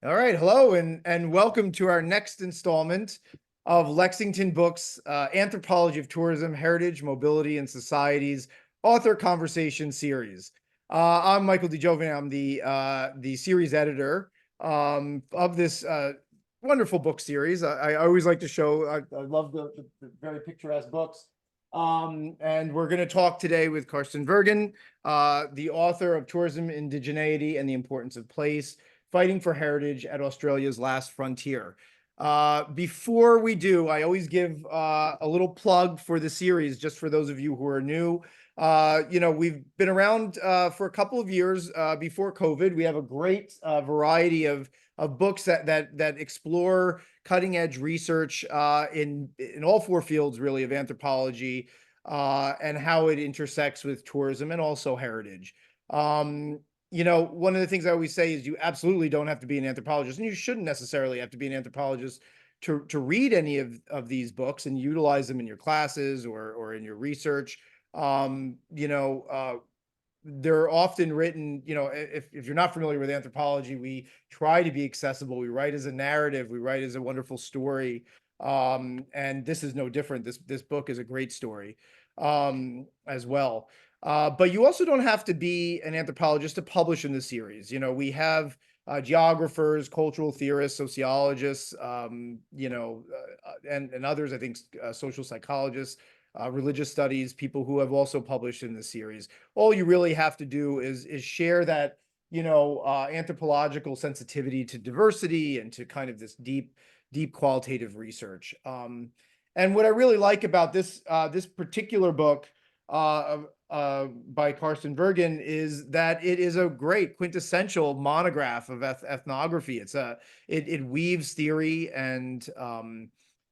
All right, hello and welcome to our next installment of Lexington Books, Anthropology of Tourism, Heritage, Mobility, and Societies author conversation series. I'm Michael Giovine. I'm the series editor of this wonderful book series. I always like to show. I love the very picturesque books. And we're going to talk today with Carsten Wergin, the author of Tourism, Indigeneity, and the Importance of Place: Fighting for Heritage at Australia's Last Frontier. Before we do, I always give a little plug for the series, just for those of you who are new. We've been around for a couple of years before COVID. We have a great variety of books that explore cutting edge research in all four fields, really, of anthropology and how it intersects with tourism and also heritage. One of the things I always say is you absolutely don't have to be an anthropologist, and you shouldn't necessarily have to be an anthropologist to read any of these books and utilize them in your classes or in your research. They're often written, if you're not familiar with anthropology, we try to be accessible. We write as a narrative, we write as a wonderful story. And this is no different. This book is a great story as well. But you also don't have to be an anthropologist to publish in the series. We have geographers, cultural theorists, sociologists, and others, I think, social psychologists, religious studies, people who have also published in the series. All you really have to do is share that, anthropological sensitivity to diversity and to kind of this deep qualitative research. And what I really like about this particular book by Carsten Wergin is that it is a great quintessential monograph of ethnography. It weaves theory and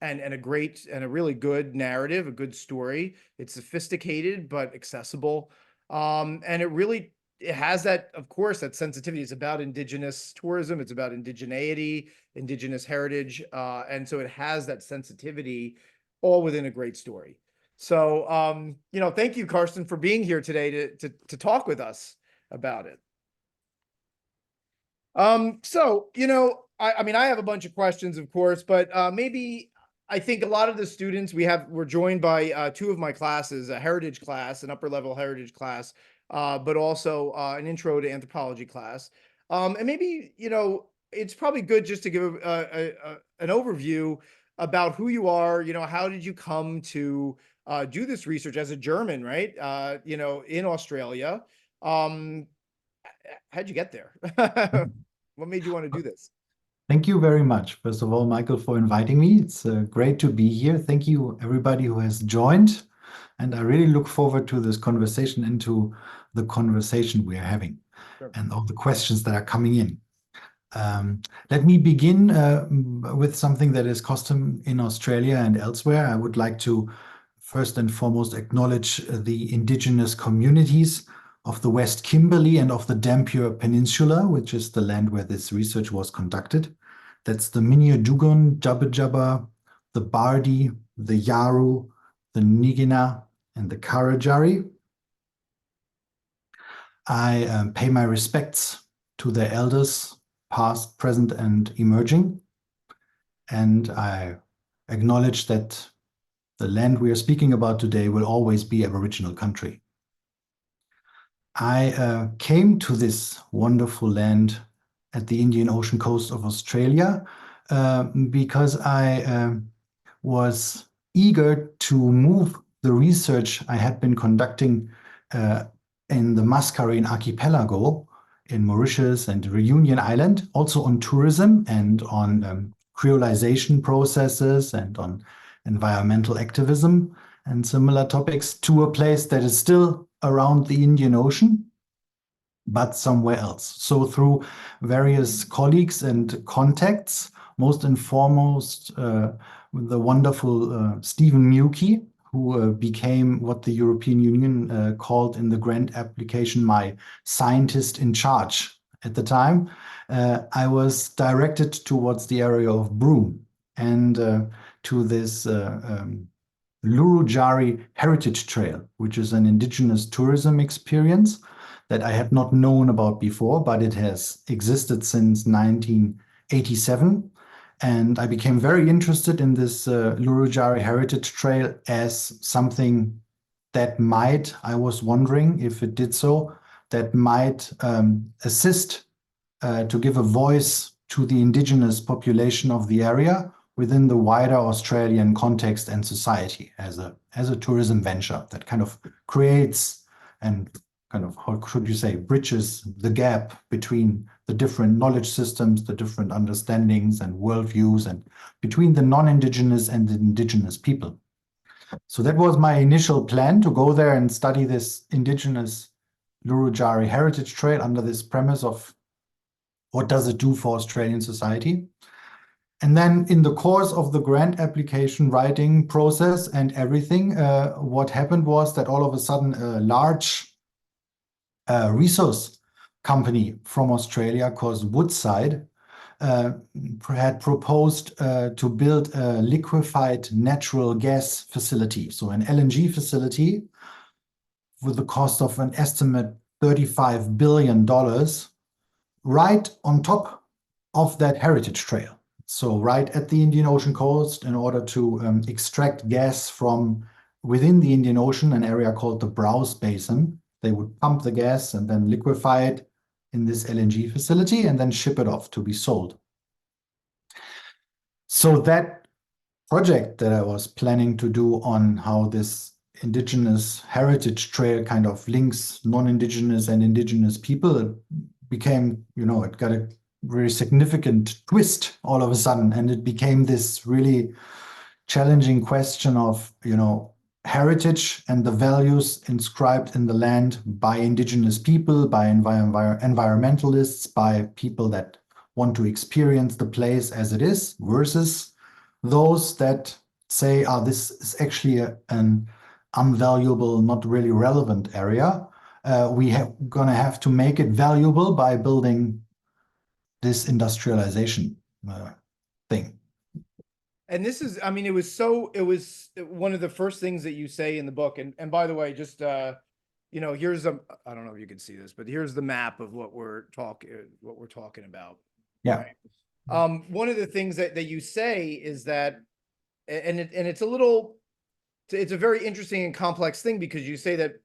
a really good narrative, a good story. It's sophisticated but accessible, and it has that, of course, that sensitivity. It's about indigenous tourism. It's about indigeneity, indigenous heritage, and so it has that sensitivity, all within a great story. So, thank you, Carsten, for being here today to talk with us about it. I have a bunch of questions, of course, but maybe I think a lot of the students we're joined by two of my classes, a heritage class, an upper level heritage class, but also an intro to anthropology class. And maybe, it's probably good just to give an overview about who you are. How did you come to do this research as a German, right? In Australia. How'd you get there? What made you want to do this? Thank you very much, first of all, Michael, for inviting me. It's great to be here. Thank you, everybody who has joined. And I really look forward to this conversation and to the conversation we are having. Sure. And all the questions that are coming in. Let me begin with something that is custom in Australia and elsewhere. I would like to first and foremost acknowledge the indigenous communities of the West Kimberley and of the Dampier Peninsula, which is the land where this research was conducted. That's the Minyarjugun, Jabba Jabba, the Bardi, the Yaru, the Nigina, and the Karajari. I pay my respects to their elders, past, present, and emerging. And I acknowledge that the land we are speaking about today will always be Aboriginal country. I came to this wonderful land at the Indian Ocean coast of Australia because I was eager to move the research I had been conducting in the Mascarene Archipelago in Mauritius and Reunion Island, also on tourism and on creolization processes and on environmental activism and similar topics, to a place that is still around the Indian Ocean, but somewhere else. So through various colleagues and contacts, most and foremost, the wonderful Stephen Mukey, who became what the European Union called in the grant application my scientist in charge at the time, I was directed towards the area of Broome and to this Lurujarri Heritage Trail, which is an indigenous tourism experience that I had not known about before, but it has existed since 19 1987. And I became very interested in this Lurujarri Heritage Trail as something that might, I was wondering if it did so, that might assist to give a voice to the indigenous population of the area within the wider Australian context and society as a tourism venture that kind of creates and kind of, how should you say, bridges the gap between the different knowledge systems, the different understandings and worldviews, and between the non-Indigenous and the Indigenous people. So that was my initial plan, to go there and study this Indigenous Lurujarri Heritage Trail under this premise of what does it do for Australian society? And then in the course of the grant application writing process and everything, what happened was that all of a sudden a large resource company from Australia called Woodside had proposed to build a liquefied natural gas facility, so an LNG facility with the cost of an estimate $35 billion right on top of that heritage trail. So right at the Indian Ocean coast, in order to extract gas from within the Indian Ocean, an area called the Browse Basin. They would pump the gas and then liquefy it in this LNG facility and then ship it off to be sold. So that project that I was planning to do on how this Indigenous Heritage Trail kind of links non-Indigenous and Indigenous people became, it got a very significant twist all of a sudden. And it became this really challenging question of, heritage and the values inscribed in the land by Indigenous people, by environmentalists, by people that want to experience the place as it is, versus those that say, this is actually an unvaluable, not really relevant area. We're gonna have to make it valuable by building this industrialization thing. And this is, it was one of the first things that you say in the book. And by the way, just, here's I don't know if you can see this, but here's the map of what we're talking about. Yeah. Right? One of the things that you say is that, and it's a very interesting and complex thing, because you say that,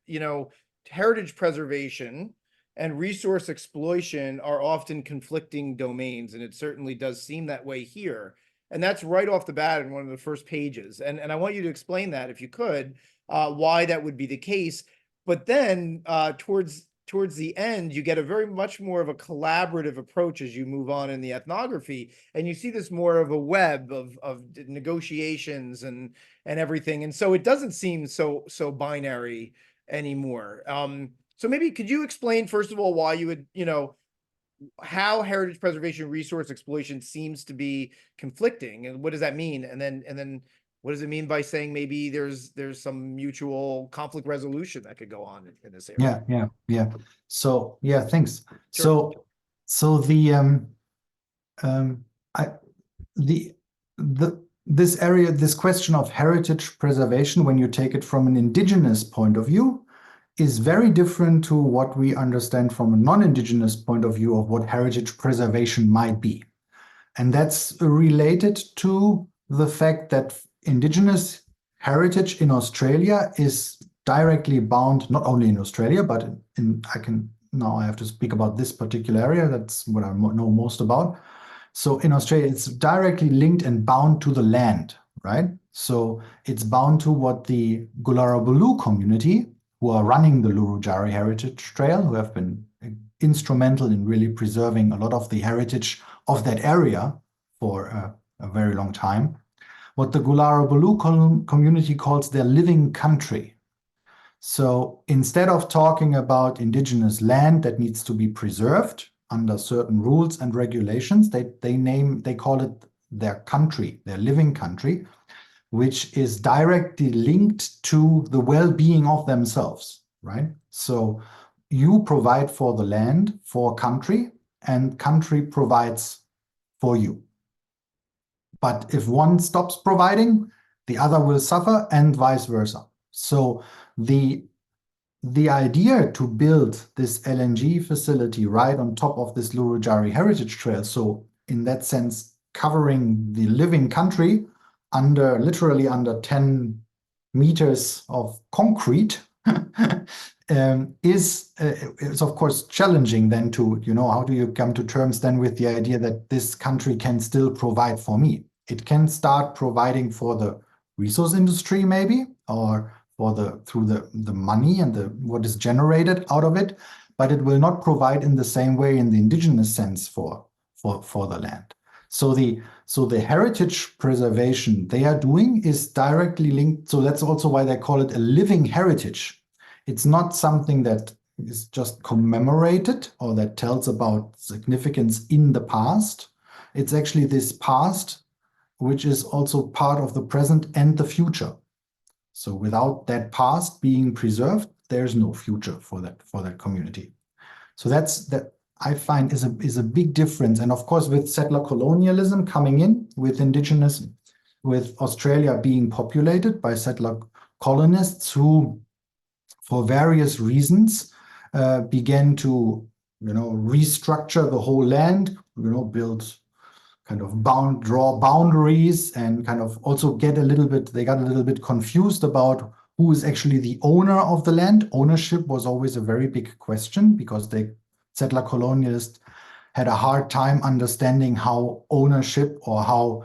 heritage preservation and resource exploitation are often conflicting domains. And it certainly does seem that way here. And that's right off the bat in one of the first pages. And I want you to explain that, if you could, why that would be the case. But then towards the end, you get a very much more of a collaborative approach as you move on in the ethnography. And you see this more of a web of negotiations and everything. And so it doesn't seem so binary anymore. So maybe could you explain, first of all, why you would, how heritage preservation resource exploitation seems to be conflicting, and what does that mean? And then what does it mean by saying maybe there's some mutual conflict resolution that could go on in this area? Yeah. So yeah, thanks. Sure. So this area, this question of heritage preservation, when you take it from an indigenous point of view, is very different to what we understand from a non-Indigenous point of view of what heritage preservation might be. And that's related to the fact that Indigenous heritage in Australia is directly bound, not only in Australia, but I have to speak about this particular area. That's what I know most about. So in Australia, it's directly linked and bound to the land, right? So it's bound to what the Gularabulu community, who are running the Lurujarri Heritage Trail, who have been instrumental in really preserving a lot of the heritage of that area for a very long time, what the Gularabulu community calls their living country. So instead of talking about indigenous land that needs to be preserved under certain rules and regulations, they call it their country, their living country, which is directly linked to the well-being of themselves, right? So you provide for the land, for country, and country provides for you. But if one stops providing, the other will suffer, and vice versa. So the idea to build this LNG facility right on top of this Lurujarri Heritage Trail, so in that sense, covering the living country under literally under 10 meters of concrete, is of course challenging then to, how do you come to terms then with the idea that this country can still provide for me? It can start providing for the resource industry maybe, or for through the money and what is generated out of it, but it will not provide in the same way in the indigenous sense for the land. So the heritage preservation they are doing is directly linked. So that's also why they call it a living heritage. It's not something that is just commemorated or that tells about significance in the past. It's actually this past, which is also part of the present and the future. So without that past being preserved, there's no future for that community. So that I find is a big difference. And of course, with settler colonialism coming in, with indigenous, with Australia being populated by settler colonists who, for various reasons, began to restructure the whole land, build kind of draw boundaries, and kind of also they got a little bit confused about who is actually the owner of the land. Ownership was always a very big question because the settler colonialists had a hard time understanding how ownership, or how,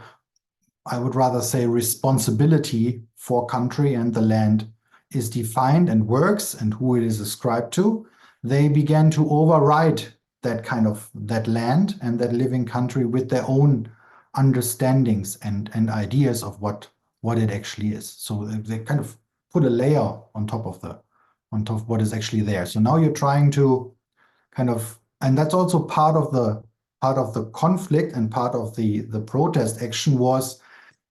I would rather say, responsibility for country and the land is defined and works and who it is ascribed to. They began to override that land and that living country with their own understandings and ideas of what it actually is. So they kind of put a layer on top of what is actually there. So now you're trying to kind of, and that's also part of the conflict, and part of the protest action was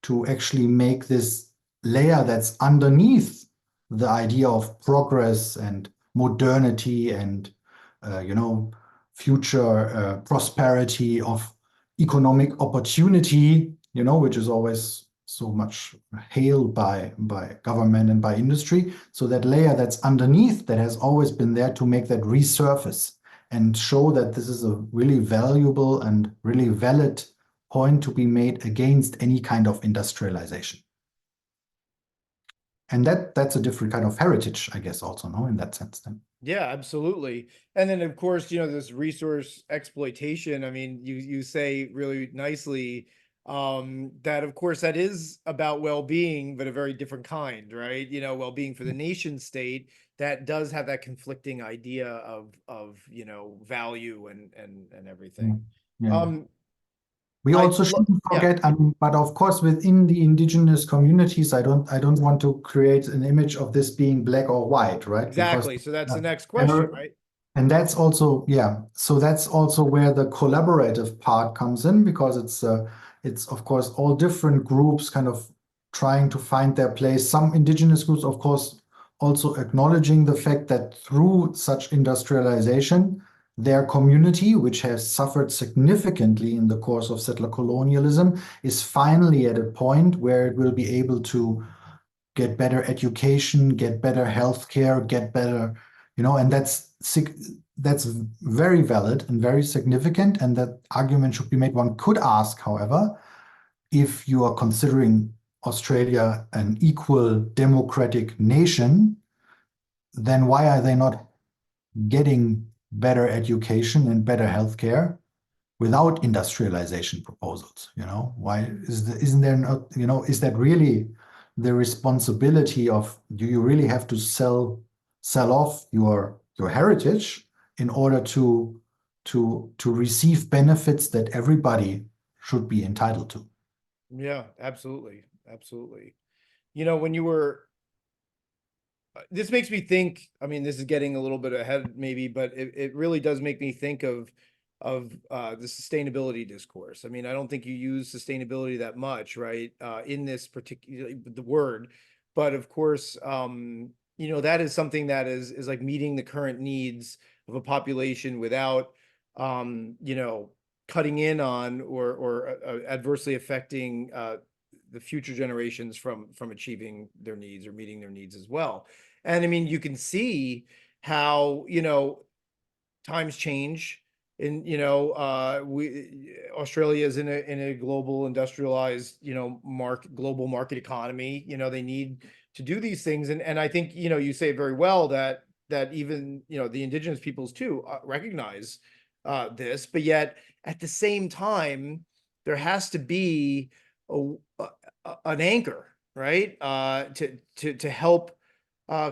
to actually make this layer that's underneath the idea of progress and modernity and future prosperity, of economic opportunity, which is always so much hailed by government and by industry. So that layer that's underneath, that has always been there, to make that resurface and show that this is a really valuable and really valid point to be made against any kind of industrialization. And that's a different kind of heritage, I guess, also, no, in that sense then. Yeah, absolutely. And then of course, this resource exploitation, I mean, you say really nicely that of course that is about well-being, but a very different kind, right? Well-being for the nation state that does have that conflicting idea of value and everything. Yeah. Um We also shouldn't yeah, forget, but of course, within the indigenous communities, I don't want to create an image of this being black or white, right? Because exactly. So that's the next question, there, right? and that's also, yeah. So that's also where the collaborative part comes in, because it's of course all different groups kind of trying to find their place. Some indigenous groups, of course, also acknowledging the fact that through such industrialization, their community, which has suffered significantly in the course of settler colonialism, is finally at a point where it will be able to get better education, get better healthcare, get better, and that's very valid and very significant, and that argument should be made. One could ask, however, if you are considering Australia an equal democratic nation, then why are they not getting better education and better healthcare without industrialization proposals? Why isn't there not, is that really the responsibility of, do you really have to sell off your heritage in order to receive benefits that everybody should be entitled to? Yeah, absolutely. Absolutely. When you were this makes me think, I mean, this is getting a little bit ahead maybe, but it really does make me think of the sustainability discourse. I mean, I don't think you use sustainability that much, right? In this particular the word, but of course, that is something that is like meeting the current needs of a population without cutting in on or adversely affecting the future generations from achieving their needs or meeting their needs as well. And I mean, you can see how, times change. in, Australia is in a global industrialized, global market economy. They need to do these things. And I think, you say very well that even, the indigenous peoples too recognize this, but yet at the same time, there has to be an anchor, right? To help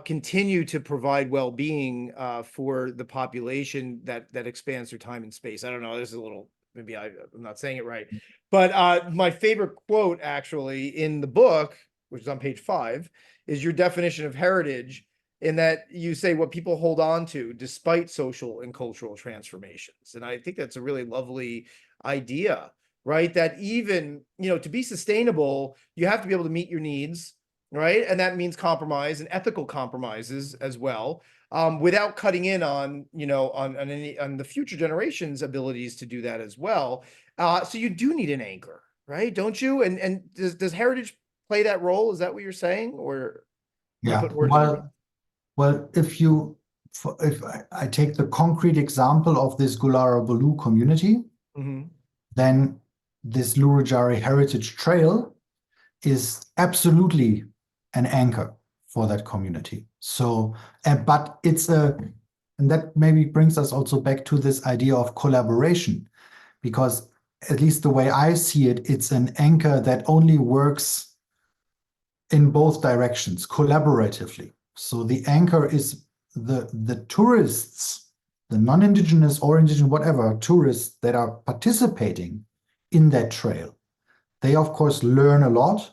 continue to provide well-being for the population that expands through time and space. I don't know. This is a little, maybe I'm not saying it right, but my favorite quote actually in the book, which is on page 5, is your definition of heritage, in that you say what people hold on to despite social and cultural transformations. And I think that's a really lovely idea, right? That even, to be sustainable, you have to be able to meet your needs, right? And that means compromise and ethical compromises as well, without cutting in on, on the future generations' abilities to do that as well. So you do need an anchor, right? Don't you? And does heritage play that role? Is that what you're saying, or am I Yeah. putting words in your mouth? Well, if I take the concrete example of this Gularabalu community, Mm-hmm. then this Lurujarri Heritage Trail is absolutely an anchor for that community. So, but and that maybe brings us also back to this idea of collaboration, because at least the way I see it, it's an anchor that only works in both directions, collaboratively. So the anchor is the tourists, the non-indigenous or indigenous, whatever tourists that are participating in that trail. They, of course, learn a lot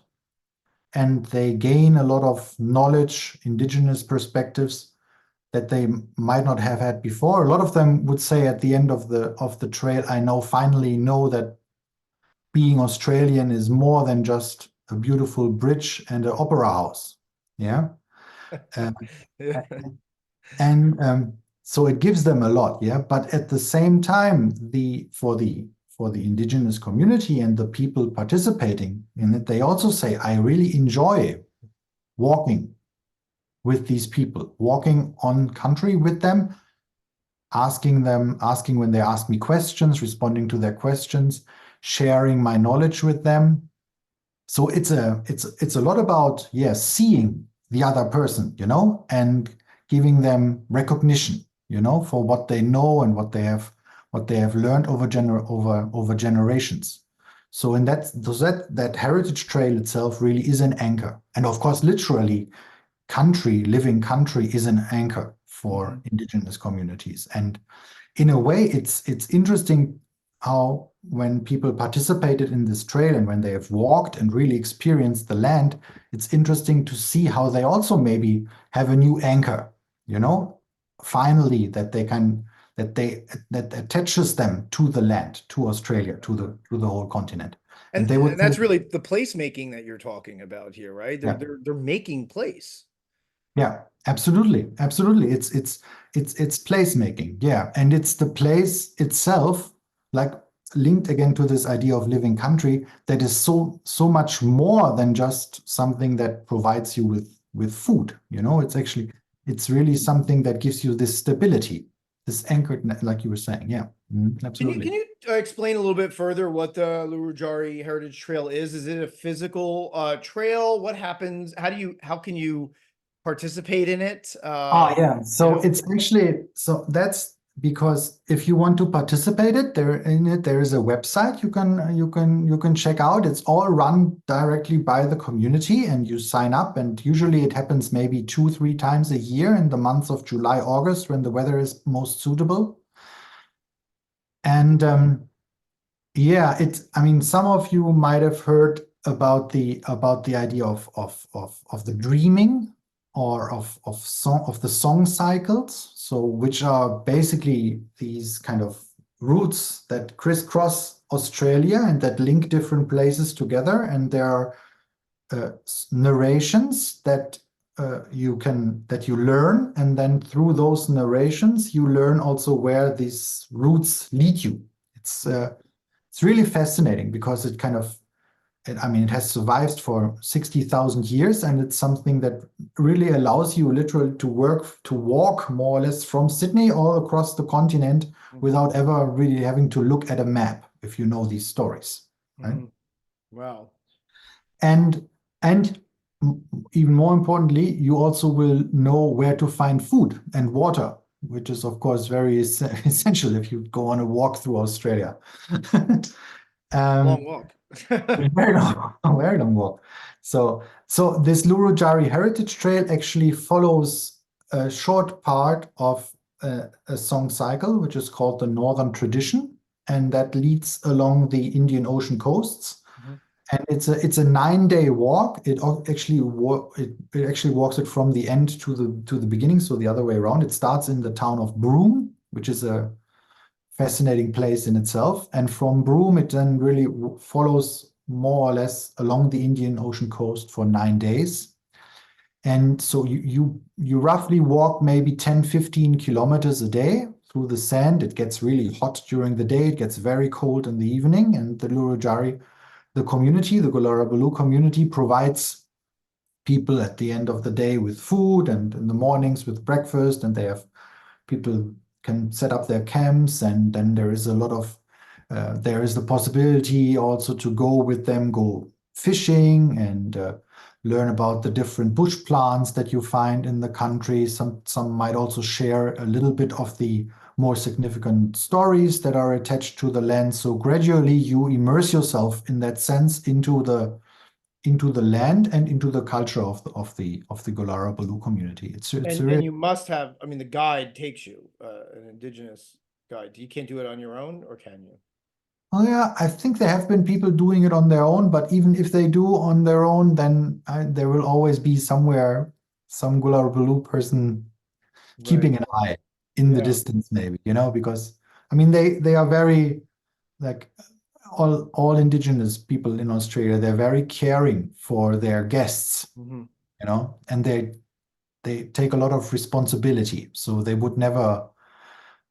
and they gain a lot of knowledge, indigenous perspectives that they might not have had before. A lot of them would say at the end of the trail, I now finally know that being Australian is more than just a beautiful bridge and an opera house. Yeah. Um, Yeah. and so it gives them a lot. Yeah. But at the same time, for the indigenous community and the people participating in it, they also say, I really enjoy walking with these people, walking on country with them, asking when they ask me questions, responding to their questions, sharing my knowledge with them. So it's a lot about, yes, seeing the other person, and giving them recognition, for what they know and what they have learned over generations. So in that heritage trail itself really is an anchor. And of course, literally, living country is an anchor for indigenous communities. And in a way, it's interesting how when people participated in this trail and when they have walked and really experienced the land, it's interesting to see how they also maybe have a new anchor, finally, that attaches them to the land, to Australia, to the whole continent. And they would And say, that's really the placemaking that you're talking about here, right? They're yeah. they're making place. Yeah, absolutely. Absolutely. It's placemaking. Yeah. And it's the place itself, like linked again to this idea of living country, that is so much more than just something that provides you with food. It's really something that gives you this stability, this anchored, like you were saying. Yeah. Absolutely. Can you explain a little bit further what the Lurujarri Heritage Trail is? Is it a physical trail? What happens? How can you participate in it? Yeah. So that's because if you want to participate there is a website you can check out. It's all run directly by the community, and you sign up. And usually it happens maybe 2-3 times a year in the months of July, August, when the weather is most suitable. And yeah, I mean, some of you might have heard about the idea of the dreaming, or of the song cycles. So which are basically these kind of routes that crisscross Australia and that link different places together. And there are narrations that you learn, and then through those narrations you learn also where these routes lead you. It's really fascinating because it kind of I mean, it has survived for 60,000 years, and it's something that really allows you literally to walk more or less from Sydney all across the continent without ever really having to look at a map, if you know these stories, right? Wow. And and even more importantly, you also will know where to find food and water, which is of course very essential if you go on a walk through Australia. Long walk. A very long walk. So this Lurujarri Heritage Trail actually follows a short part of a song cycle, which is called the Northern Tradition, and that leads along the Indian Ocean coasts. And it's a 9-day walk. It actually walks it from the end to the beginning, so the other way around. It starts in the town of Broome, which is a fascinating place in itself. And from Broome, it then really follows more or less along the Indian Ocean coast for 9 days. And so you roughly walk maybe 10, 15 kilometers a day through the sand. It gets really hot during the day. It gets very cold in the evening. And the Lurujarri, the community, the Golarabalu community, provides people at the end of the day with food and in the mornings with breakfast. And they have people can set up their camps, and then there is a lot of there is the possibility also to go with them, go fishing and learn about the different bush plants that you find in the country. Some might also share a little bit of the more significant stories that are attached to the land. So gradually you immerse yourself in that sense into the land and into the culture of the Golarabalu community. It's And really you must have, I mean, the guide takes you, an indigenous guide. You can't do it on your own, or can you? Oh yeah, I think there have been people doing it on their own, but even if they do on their own, then there will always be somewhere some Gullar person Right. keeping an eye in the Yeah. distance, maybe, because I mean they are very like all indigenous people in Australia, they're very caring for their guests, and they take a lot of responsibility. So they would never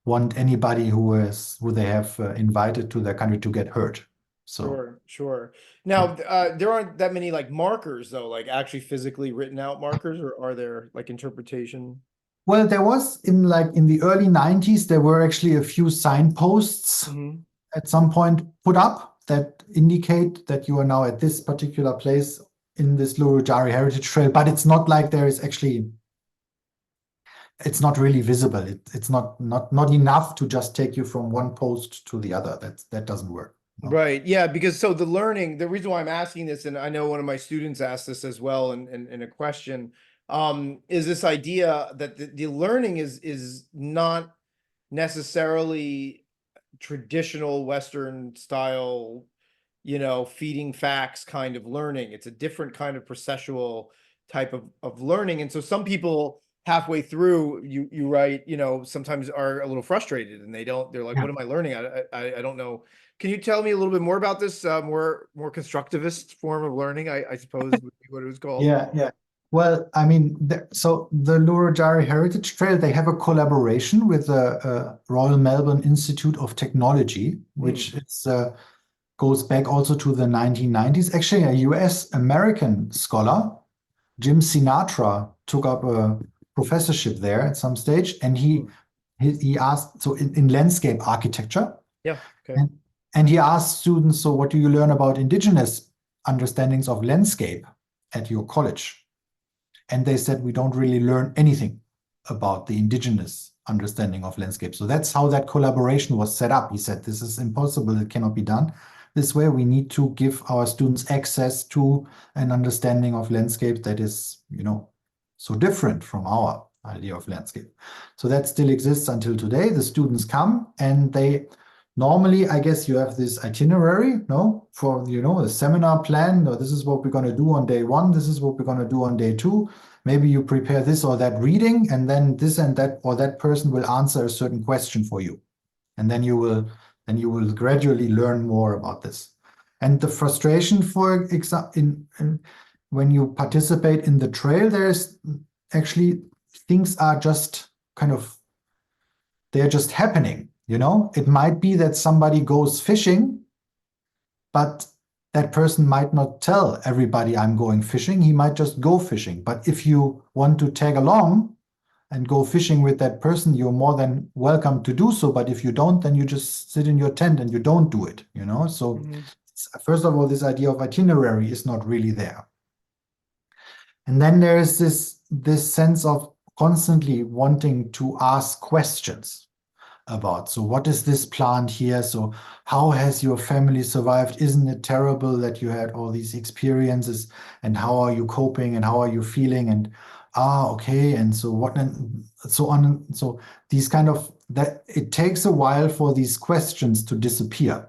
want anybody who they have invited to their country to get hurt. So Sure, sure. Now, there aren't that many like markers though, like actually physically written out markers, or are there like interpretation? well, there was in the early 90s, there were actually a few signposts at some point put up that indicate that you are now at this particular place in this Lurujarri Heritage Trail, but it's not like there is actually it's not really visible. It's not enough to just take you from one post to the other. That doesn't work. No? Right. Yeah, because so the learning, the reason why I'm asking this, and I know one of my students asked this as well in a question, is this idea that the learning is not necessarily traditional Western style, feeding facts kind of learning. It's a different kind of processual type of learning. And so some people halfway through, you write, sometimes are a little frustrated and they're like, Yeah. what am I learning? I don't know. Can you tell me a little bit more about this more constructivist form of learning, I suppose would be what it was called? Yeah, yeah. Well, I mean, so the Lurujarri Heritage Trail, they have a collaboration with the Royal Melbourne Institute of Technology, which goes back also to the 1990s. Actually, a US American scholar, Jim Sinatra, took up a professorship there at some stage, and he asked, so in landscape architecture, Yeah. Okay. and, and he asked students, so what do you learn about indigenous understandings of landscape at your college? And they said, we don't really learn anything about the indigenous understanding of landscape. So that's how that collaboration was set up. He said, this is impossible. It cannot be done this way. We need to give our students access to an understanding of landscape that is, so different from our idea of landscape. So that still exists until today. The students come and they normally, I guess you have this itinerary, no, for, a seminar plan, or this is what we're going to do on day one. This is what we're going to do on day two. Maybe you prepare this or that reading, and then this and that, or that person will answer a certain question for you. And then you will gradually learn more about this. And the frustration, for example, when you participate in the trail, there's actually things are just they're just happening. It might be that somebody goes fishing, but that person might not tell everybody I'm going fishing. He might just go fishing. But if you want to tag along and go fishing with that person, you're more than welcome to do so. But if you don't, then you just sit in your tent and you don't do it, you know? So Hmm. first of all, this idea of itinerary is not really there. And then there is this sense of constantly wanting to ask questions about. So what is this plant here? So how has your family survived? Isn't it terrible that you had all these experiences? And how are you coping? And how are you feeling? And okay. And so what and so on. So these kind of that it takes a while for these questions to disappear.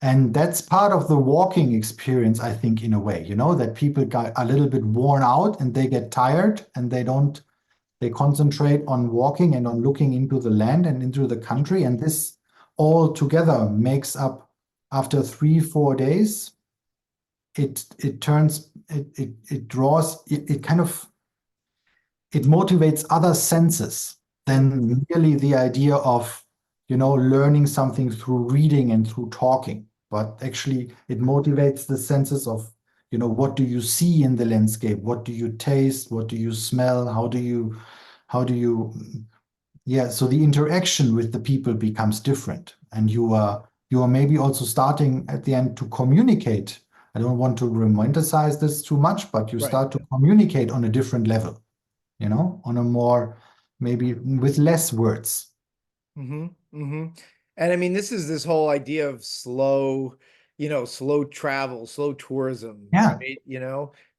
And that's part of the walking experience, I think, in a way, you know, that people got a little bit worn out and they get tired and they concentrate on walking and on looking into the land and into the country. And this all together makes up, after 3, 4 days, it turns, it draws, it kind of, it motivates other senses Yep. than merely the idea of, you know, learning something through reading and through talking. But actually, it motivates the senses of, you know, what do you see in the landscape? What do you taste? What do you smell? how do you, yeah, so the interaction with the people becomes different. And you are maybe also starting at the end to communicate. I don't want to romanticize this too much, but you Right. start to communicate on a different level, you know, on a more, maybe with less words. Hmm. Hmm. And I mean, this is this whole idea of slow, slow travel, slow tourism, Yeah, right?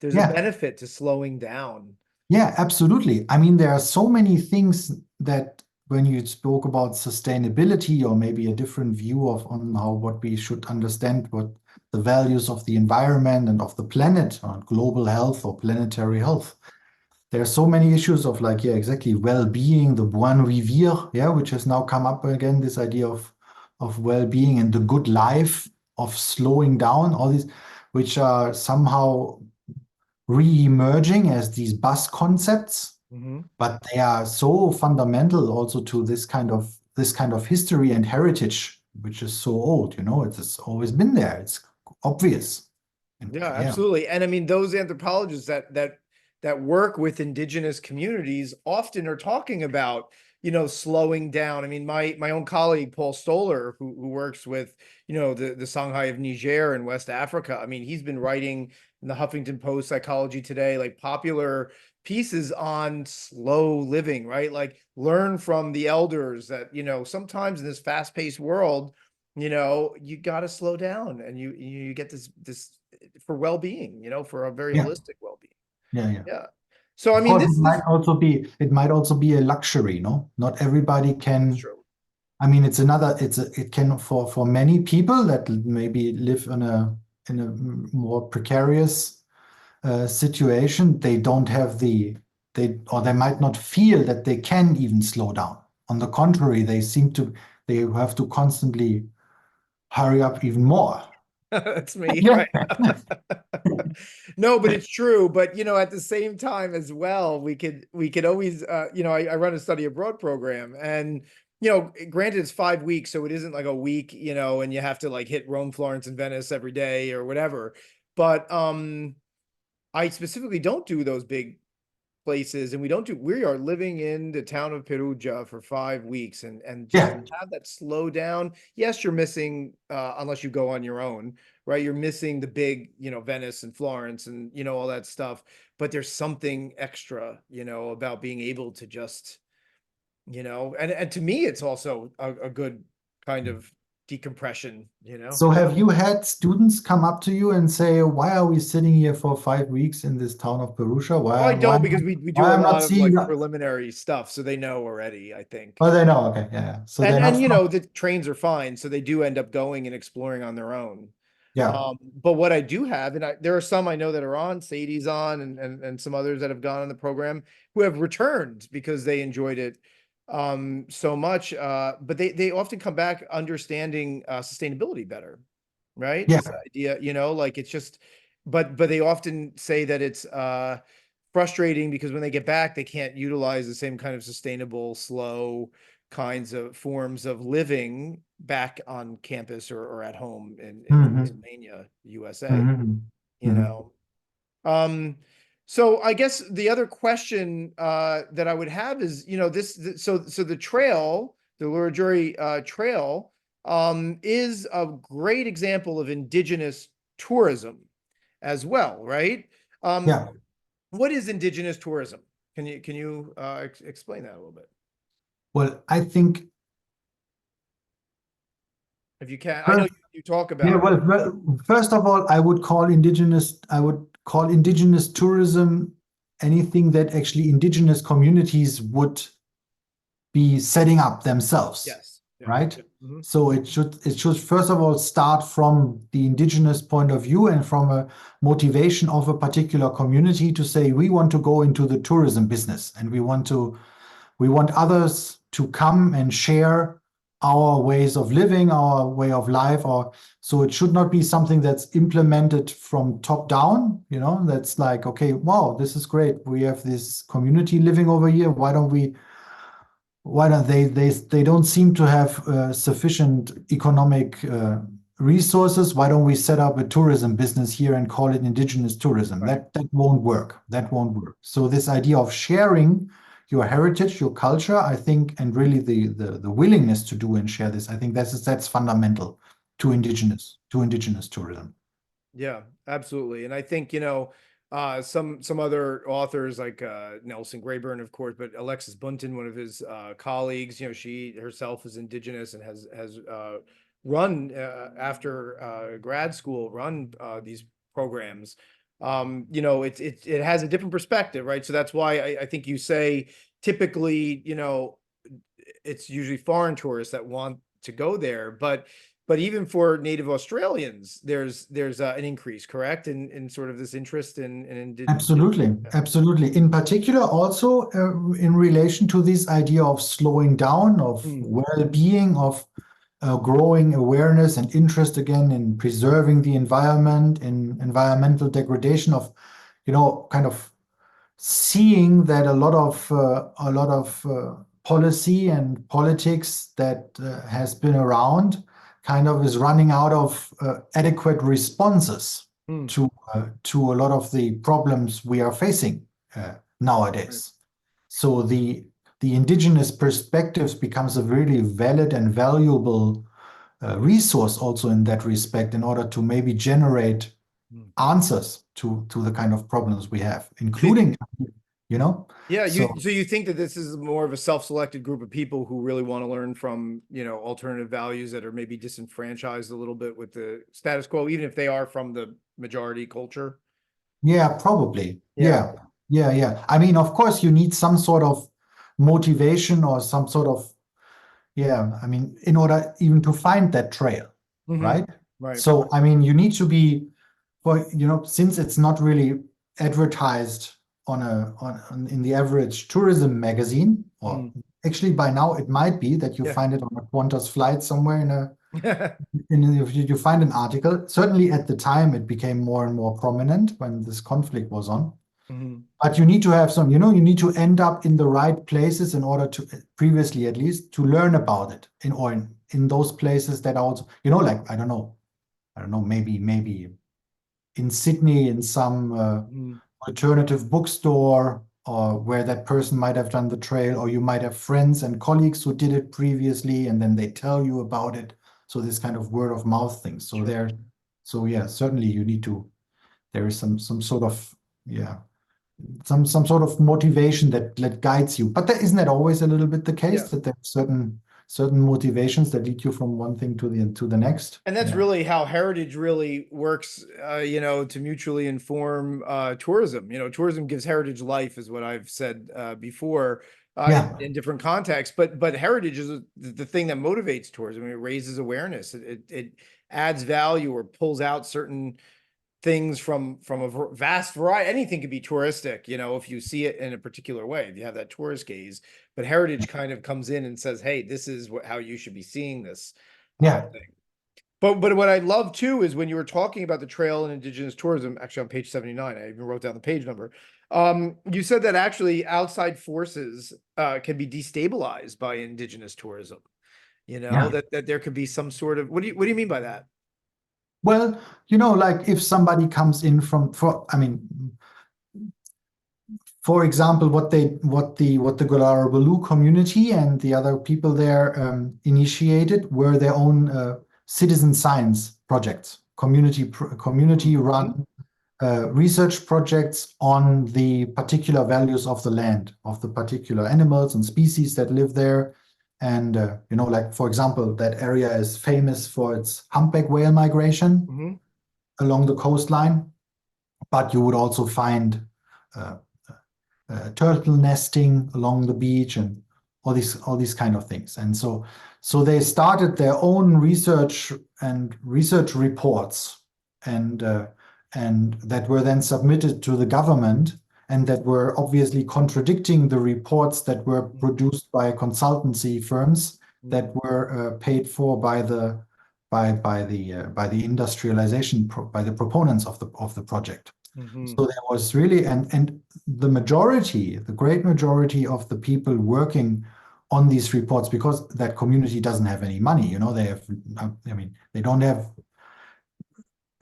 There's a yeah, benefit to slowing down. yeah, absolutely. I mean, there are so many things that when you spoke about sustainability or maybe a different view of on how what we should understand, what the values of the environment and of the planet or global health or planetary health. There are so many issues of like, yeah, exactly, well-being, the bon vivre, yeah, which has now come up again, this idea of well-being and the good life, of slowing down, all these, which are somehow re-emerging as these bus concepts, Hmm. but they are so fundamental also to this kind of history and heritage, which is so old, you know, it's always been there. It's obvious. And Yeah, yeah, absolutely. And I mean, those anthropologists that work with indigenous communities often are talking about, slowing down. I mean, my own colleague Paul Stoller, who works with, the Songhai of Niger in West Africa. I mean, he's been writing in the Huffington Post, Psychology Today, like popular pieces on slow living, right? Like learn from the elders that, sometimes in this fast-paced world, you got to slow down and you get this for well-being, for a very yeah, holistic well-being. yeah, yeah. Yeah. So I Of mean, course, this it might also be a luxury, no? Not everybody is can. true. I mean, it can for many people that maybe live in a more precarious situation, they don't have or they might not feel that they can even slow down. On the contrary, they have to constantly hurry up even more. That's me, Yeah. right? No, but it's true. But at the same time as well, we could always I run a study abroad program, and granted it's 5 weeks, so it isn't like a week, and you have to like hit Rome, Florence, and Venice every day or whatever. But I specifically don't do those big places, and we are living in the town of Perugia for 5 weeks, and just Yeah. have that slow down. Yes, you're missing, unless you go on your own, right? You're missing the big, Venice and Florence and all that stuff, but there's something extra, about being able to just, and to me it's also a good kind of decompression. So have you had students come up to you and say, "Why are we sitting here for 5 weeks in this town of Perugia? Well, Why, I why, don't, because we do why a I'm not lot of seeing like that?" preliminary stuff, so they know already, I think. Oh, they know. Okay, yeah, yeah. So and they're not and from. the trains are fine, so they do end up going and exploring on their own. Yeah, But what I do have, and there are some I know that are on, Sadie's on, and some others that have gone on the program who have returned because they enjoyed it so much. But they often come back understanding sustainability better, right? This yeah, idea, like it's just, but they often say that it's frustrating because when they get back, they can't utilize the same kind of sustainable, slow kinds of forms of living back on campus or at home in Mhm. Pennsylvania, USA, Mhm. you Mhm. know. So I guess the other question that I would have is, so the trail, the Lurujarri Trail, is a great example of indigenous tourism as well, right? Um, Yeah. what is indigenous tourism? Can you explain that a little bit, Well, I think if you can? I know first, you talk yeah, about. first of all, I would call indigenous tourism anything that actually indigenous communities would be setting up themselves, Yes. Yeah. right? Yeah. Mhm. So it should first of all start from the indigenous point of view and from a motivation of a particular community to say we want to go into the tourism business and we want others to come and share our ways of living, our way of life, or so it should not be something that's implemented from top down, that's like, okay, wow, this is great. We have this community living over here. Why don't they don't seem to have sufficient economic resources. Why don't we set up a tourism business here and call it indigenous tourism? Right. That won't work. That won't work. So this idea of sharing your heritage, your culture, I think, and really the willingness to do and share this, I think that's fundamental to indigenous tourism. Yeah, absolutely. And I think, some other authors like Nelson Grayburn, of course, but Alexis Bunton, one of his colleagues, she herself is indigenous and has run after grad school, run these programs. It has a different perspective, right? So that's why I think you say typically, it's usually foreign tourists that want to go there, but even for native Australians, there's an increase, correct, in sort of this interest in. Absolutely, Yeah. absolutely. In particular, also in relation to this idea of slowing down, of Mm, well-being, of growing awareness and interest again in preserving the environment, in environmental degradation, of kind of seeing that a lot of policy and politics that has been around kind of is running out of adequate responses mm, to a lot of the problems we are facing right. nowadays. So the indigenous perspectives becomes a really valid and valuable resource also in that respect in order to maybe generate Mm. answers to the kind of problems we have, So you including, Yeah, so so you think that this is more of a self-selected group of people who really want to learn from, alternative values that are maybe disenfranchised a little bit with the status quo, even if they are from the majority culture? yeah, probably. Yeah. Yeah. Yeah, yeah. I mean, of course, you need some sort of motivation or some sort of, yeah, I mean, in order even to find that trail, Hmm. right? Right. So, I mean, you need to be, since it's not really advertised in the average tourism magazine, or Mm. actually by now it might be that you Yeah. find it on a Qantas flight somewhere if you find an article. Certainly at the time it became more and more prominent when this conflict was on. Hmm. But you need to have you need to end up in the right places in order to, previously at least, to learn about it in those places that are also, like, I don't know, maybe in Sydney in some Hmm. alternative bookstore, or where that person might have done the trail, or you might have friends and colleagues who did it previously, and then they tell you about it. So this kind of word of mouth thing. Sure. So yeah, certainly there is some sort of, yeah, some sort of motivation that guides you. But isn't that always a little bit the Yeah. case, that there are certain motivations that lead you from one thing to the next? And that's Yeah. really how heritage really works, to mutually inform tourism. Tourism gives heritage life, is what I've said before Yeah. in different contexts. But heritage is the thing that motivates tourism. It raises awareness. It adds value or pulls out certain things from a vast variety. Anything could be touristic, if you see it in a particular way. If you have that tourist gaze, but heritage kind of comes in and says, "Hey, this is how you should be seeing this." Yeah. Thing. But what I love too is when you were talking about the trail and indigenous tourism, actually on page 79, I even wrote down the page number. You said that actually outside forces can be destabilized by indigenous tourism. Yeah. that there could be some sort of, what do you mean by that? Well, like if somebody comes in I mean, for example, what the Gularu community and the other people there initiated were their own citizen science projects, community run research projects on the particular values of the land, of the particular animals and species that live there. And like for example, that area is famous for its humpback whale migration Mm-hmm. along the coastline, but you would also find uh, turtle nesting along the beach and all these kind of things. And so they started their own research and research reports, and that were then submitted to the government, and that were obviously contradicting the reports that were produced by consultancy firms that were paid for by the industrialization by the proponents of the project. Mm-hmm. So there was really, and the great majority of the people working on these reports, because that community doesn't have any money, they have, I mean, they don't have,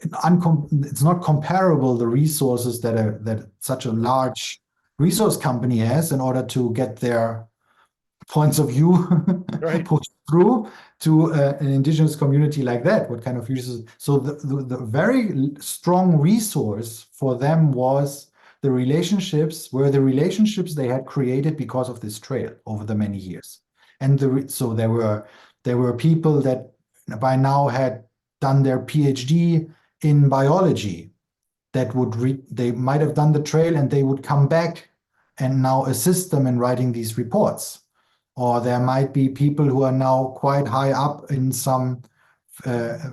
it's not comparable, the resources that such a large resource company has in order to get their points of view Right. pushed through to an indigenous community like that. What kind of uses? So the very strong resource for them was the relationships they had created because of this trail over the many years. And so there were people that by now had done their PhD in biology that they might have done the trail and they would come back and now assist them in writing these reports. Or there might be people who are now quite high up in some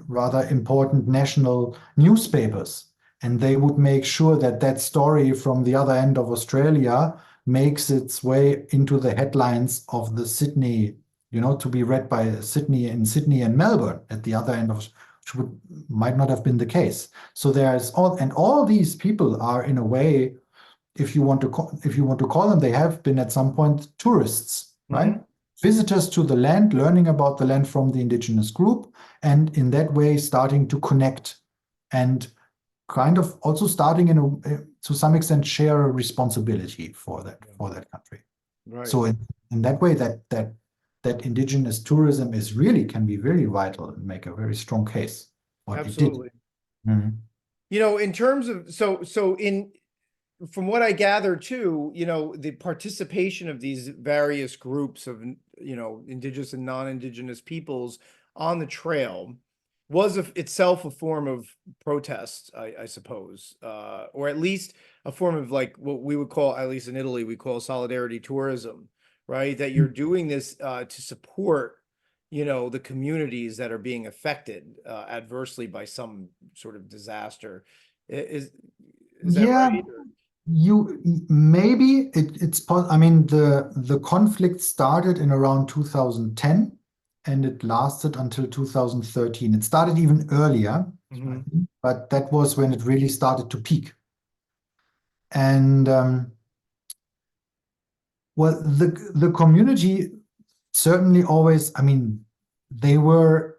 rather important national newspapers, and they would make sure that that story from the other end of Australia makes its way into the headlines of the Sydney, to be read by Sydney and Melbourne at the other end of, which might not have been the case. So there's all these people are in a way, if you want to call them, they have been at some point tourists, right? Mm-hmm. Visitors to the land, learning about the land from the indigenous group, and in that way starting to connect and kind of also starting to some extent share a responsibility for that country. Right. So in that way, that indigenous tourism can be very vital and make a very strong case what it did. Absolutely. Mhm. In terms of, from what I gather too, the participation of these various groups of, indigenous and non-indigenous peoples on the trail was itself a form of protest, I suppose, or at least a form of like what we would call, at least in Italy, we call solidarity tourism, right? That you're doing this to support, the communities that are being affected adversely by some sort of disaster. Is that Yeah, right? you maybe I mean, the conflict started in around 2010 and it lasted until 2013. It started even earlier, I Mhm. think, but that was when it really started to peak. And well, the community certainly always, I mean, they were,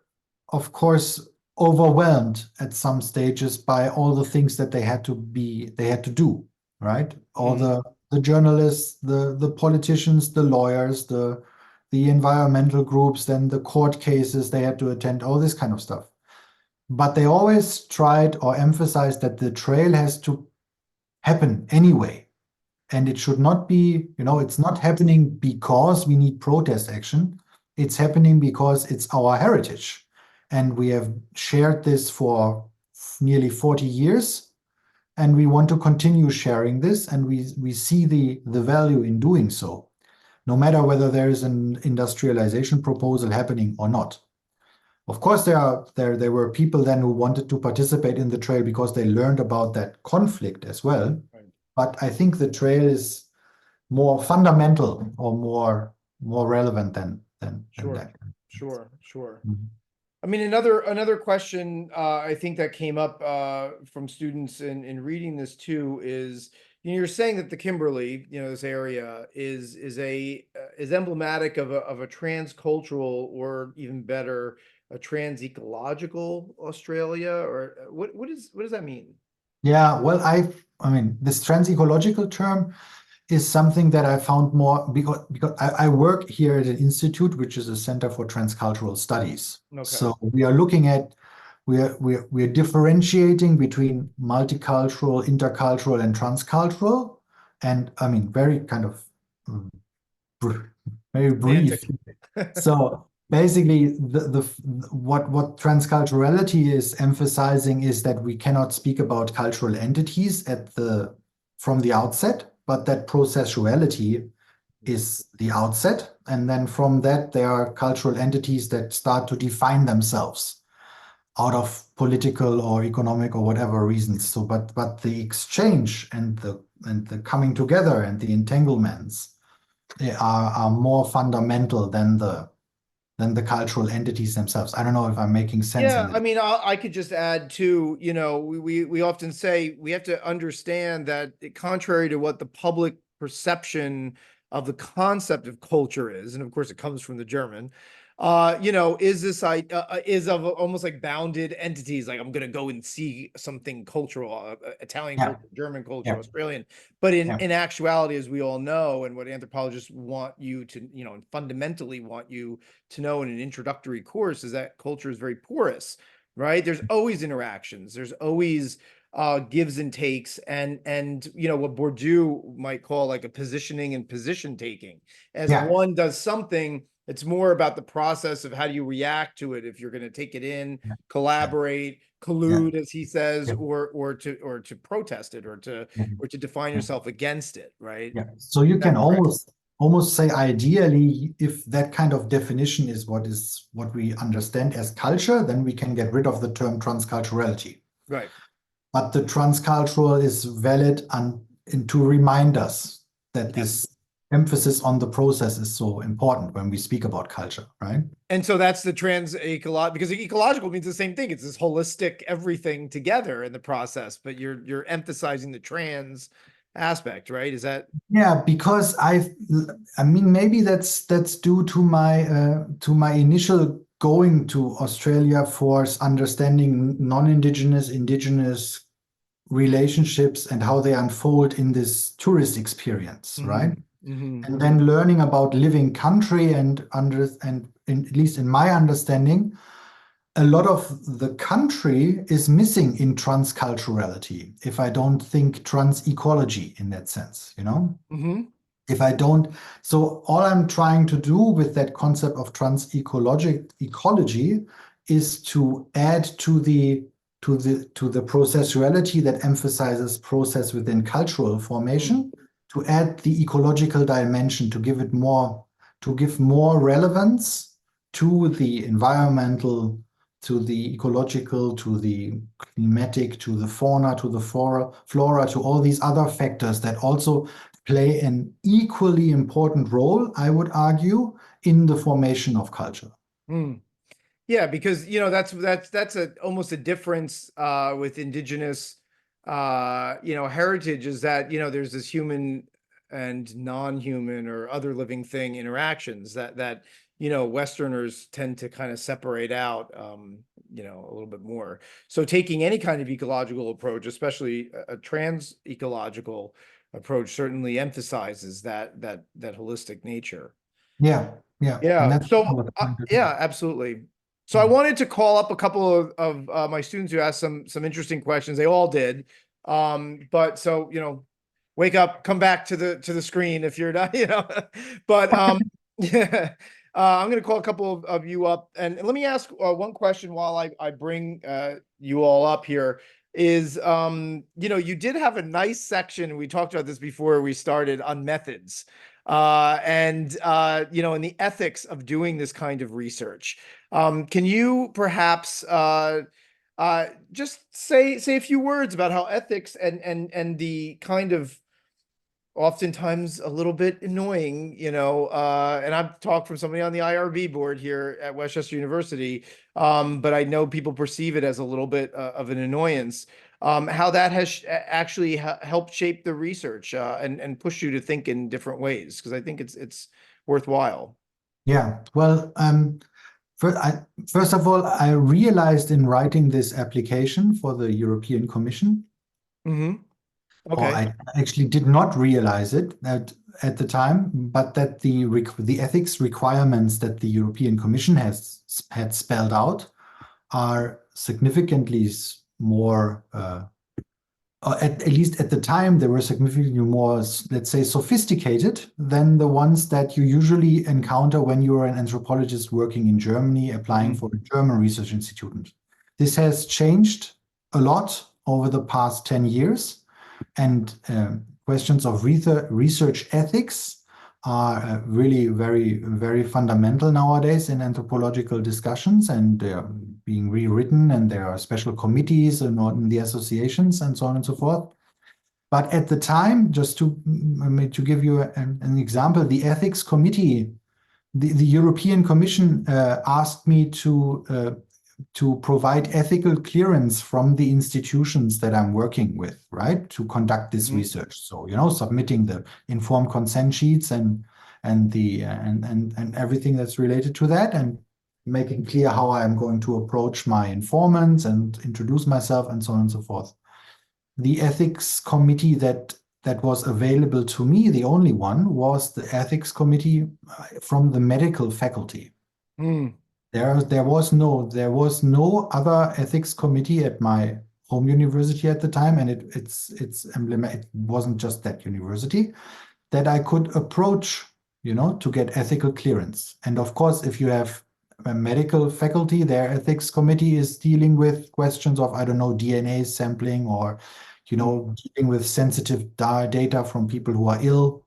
of course, overwhelmed at some stages by all the things that they had to do, right? All Mhm. the journalists, the politicians, the lawyers, the environmental groups, then the court cases they had to attend, all this kind of stuff. But they always tried or emphasized that the trail has to happen anyway. And it should not be, it's not happening because we need protest action. It's happening because it's our heritage. And we have shared this for nearly 40 years. And we want to continue sharing this. And we see the value in doing so, no matter whether there is an industrialization proposal happening or not. Of course, there were people then who wanted to participate in the trail because they learned about that conflict as well. Right. But I think the trail is more fundamental or more relevant than Sure. that. Sure. Mhm. I mean, another question I think that came up from students in reading this too is, you're saying that the Kimberley, this area is emblematic of a transcultural, or even better, a transecological Australia, or what does that mean? Yeah, well, I mean, this trans-ecological term is something that I found more because I work here at an institute, which is a Center for Transcultural Studies. Okay. So we are looking at we are differentiating between multicultural, intercultural, and transcultural, and I mean very kind of mm, very brief. Semantic. So basically, what transculturality is emphasizing is that we cannot speak about cultural entities from the outset, but that processuality is the outset, and then from that there are cultural entities that start to define themselves out of political or economic or whatever reasons. So, but the exchange and the coming together and the entanglements are more fundamental than the cultural entities themselves. I don't know if I'm making sense in Yeah, this. I mean, I could just add too, we often say we have to understand that contrary to what the public perception of the concept of culture is, and of course it comes from the German, is this is of almost like bounded entities, like I'm gonna go and see something cultural, Italian Yeah, culture, German culture, yeah, Australian, but in yeah, actuality, as we all know, and what anthropologists want you to, and fundamentally want you to know in an introductory course, is that culture is very porous, right? There's always interactions. There's always gives and takes, and what Bourdieu might call like a positioning and position taking. As yeah, one does something, it's more about the process of how do you react to it. If you're going to take it in, yeah, collaborate, yeah, collude, as he says, yeah, or to protest it, yeah, or to define yeah. yourself against it, right? Yeah. So you Is that can correct? almost say ideally, if that kind of definition is what we understand as culture, then we can get rid of the term transculturality. Right. But the transcultural is valid and to remind us that Yes. this emphasis on the process is so important when we speak about culture, right? And so that's the trans ecological, because ecological means the same thing. It's this holistic everything together in the process, but you're emphasizing the trans aspect, right? Is that Yeah, because I mean, maybe that's due to my initial going to Australia for understanding non-Indigenous, Indigenous relationships and how they unfold in this tourist experience, right? And then learning about living country at least in my understanding, a lot of the country is missing in transculturality, if I don't think trans-ecology in that sense, you know? Mm-hmm. If I don't, so all I'm trying to do with that concept of ecology is to add to the processuality that emphasizes process within cultural formation, to add the ecological dimension, to give more relevance to the environmental, to the ecological, to the climatic, to the fauna, to the flora, to all these other factors that also play an equally important role, I would argue, in the formation of culture. Mm. Yeah, because that's a almost a difference with indigenous heritage, is that there's this human and non-human or other living thing interactions that Westerners tend to kind of separate out a little bit more. So taking any kind of ecological approach, especially a trans ecological approach, certainly emphasizes that holistic nature. Yeah, yeah, and Yeah. that's So, what I'm trying to do. yeah, absolutely. So I wanted to call up a couple of my students who asked some interesting questions. They all did. But so, wake up, come back to the screen if you're not, but, yeah, I'm going to call a couple of you up, and let me ask one question while I bring you all up here is, you did have a nice section. We talked about this before we started on methods and the ethics of doing this kind of research. Can you perhaps just say a few words about how ethics and the kind of oftentimes a little bit annoying, and I've talked from somebody on the IRB board here at Westchester University, but I know people perceive it as a little bit of an annoyance. how that has actually helped shape the research and push you to think in different ways, because I think it's worthwhile. Yeah, well, first of all, I realized in writing this application for the European Commission, Mm-hmm. or Okay. I actually did not realize it at the time, but that the ethics requirements that the European Commission had spelled out are significantly more, at least at the time, they were significantly more, let's say, sophisticated than the ones that you usually encounter when you're an anthropologist working in Germany, applying Mm-hmm. for a German research institute. This has changed a lot over the past 10 years, and questions of research ethics are really very, very fundamental nowadays in anthropological discussions, and they're being rewritten, and there are special committees and in the associations and so on and so forth. But at the time, just to give you an example, the ethics committee, the European Commission asked me to provide ethical clearance from the institutions that I'm working with, right, to conduct this Mm-hmm. research. So, submitting the informed consent sheets and everything that's related to that, and making clear how I am going to approach my informants and introduce myself and so on and so forth. The ethics committee that was available to me, the only one, was the ethics committee from the medical faculty. Mm. There was no other ethics committee at my home university at the time, and it wasn't just that university that I could approach, to get ethical clearance. And of course, if you have a medical faculty, their ethics committee is dealing with questions of, I don't know, DNA sampling, or dealing with sensitive data from people who are ill.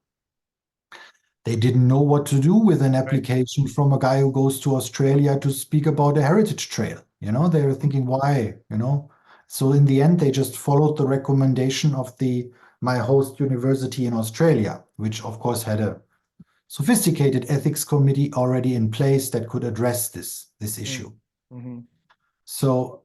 They didn't know what to do with an Right. application from a guy who goes to Australia to speak about a heritage trail. They were thinking, why? So in the end, they just followed the recommendation of my host university in Australia, which of course had a sophisticated ethics committee already in place that could address this issue. Mm-hmm. So,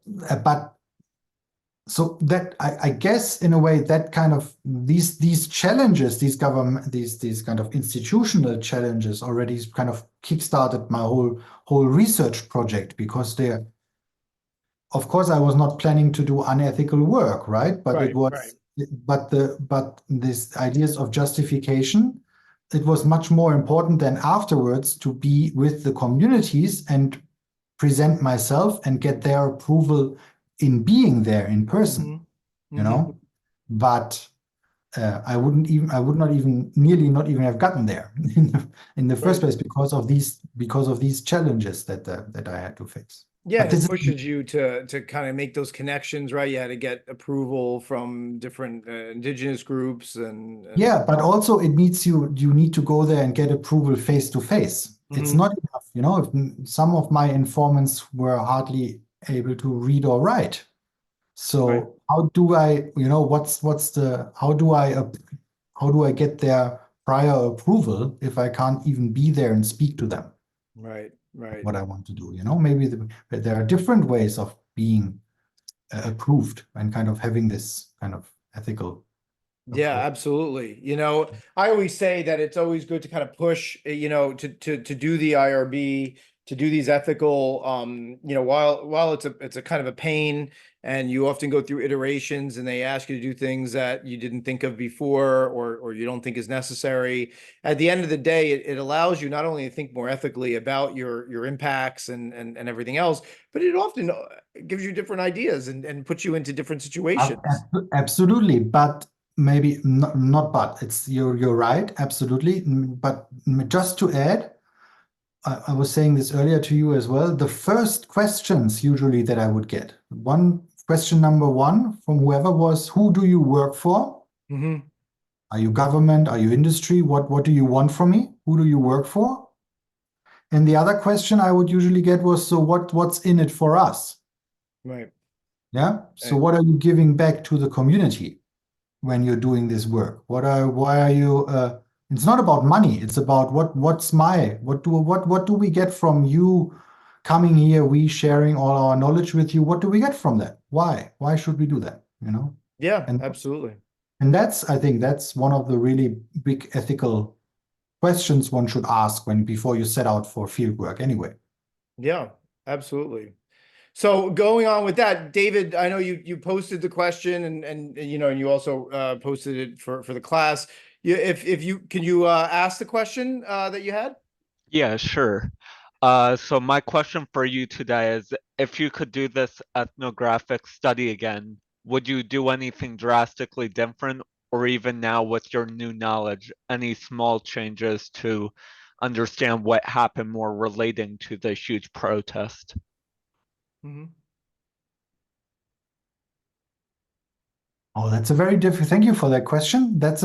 so that I guess in a way that kind of these challenges, these kind of institutional challenges already kind of kickstarted my whole research project, because of course I was not planning to do unethical work, right? But Right. Right. but these ideas of justification, it was much more important than afterwards to be with the communities and present myself and get their approval in being there in person, Mm-hmm. you Mm-hmm. know. But I would not even have gotten there in the first Right. place because of these challenges that I had to fix. Yeah, But and it this is pushes you to kind of make those connections, right? You had to get approval from different indigenous groups and yeah, but also it needs you need to go there and get approval face to face. It's Mhm. not enough, if some of my informants were hardly able to read or write. Right. So how do I, how do I get their prior approval if I can't even be there and speak to them Right. Right. what I want to do? Maybe there are different ways of being approved and kind of having this kind of ethical Yeah, approach. absolutely. I always say that it's always good to kind of push, to do the IRB, to do these ethical, while it's a kind of a pain, and you often go through iterations and they ask you to do things that you didn't think of before, or you don't think is necessary. At the end of the day, it allows you not only to think more ethically about your impacts and everything else, but it often gives you different ideas and puts you into different situations. Absolutely, but maybe not. But you're right, absolutely. But just to add, I was saying this earlier to you as well. The first questions usually that I would get, question number one from whoever was, who do you work for? Hmm. Are you government? Are you industry? What do you want from me? Who do you work for? And the other question I would usually get was, so what's in it for us? Right. Yeah. So Right. what are you giving back to the community when you're doing this work? Why are you? It's not about money. It's about what do we get from you coming here? We sharing all our knowledge with you. What do we get from that? Why? Why should we do that? you know? Yeah, And absolutely. and that's, I think that's one of the really big ethical questions one should ask when before you set out for field work anyway. Yeah, absolutely. So going on with that, David, I know you posted the question and you know, and you also posted it for the class. If you can you ask the question that you had? Yeah, sure. So my question for you today is, if you could do this ethnographic study again, would you do anything drastically different, or even now with your new knowledge, any small changes to understand what happened more relating to the huge protest? Mhm. Oh, that's a very difficult. Thank you for that question. That's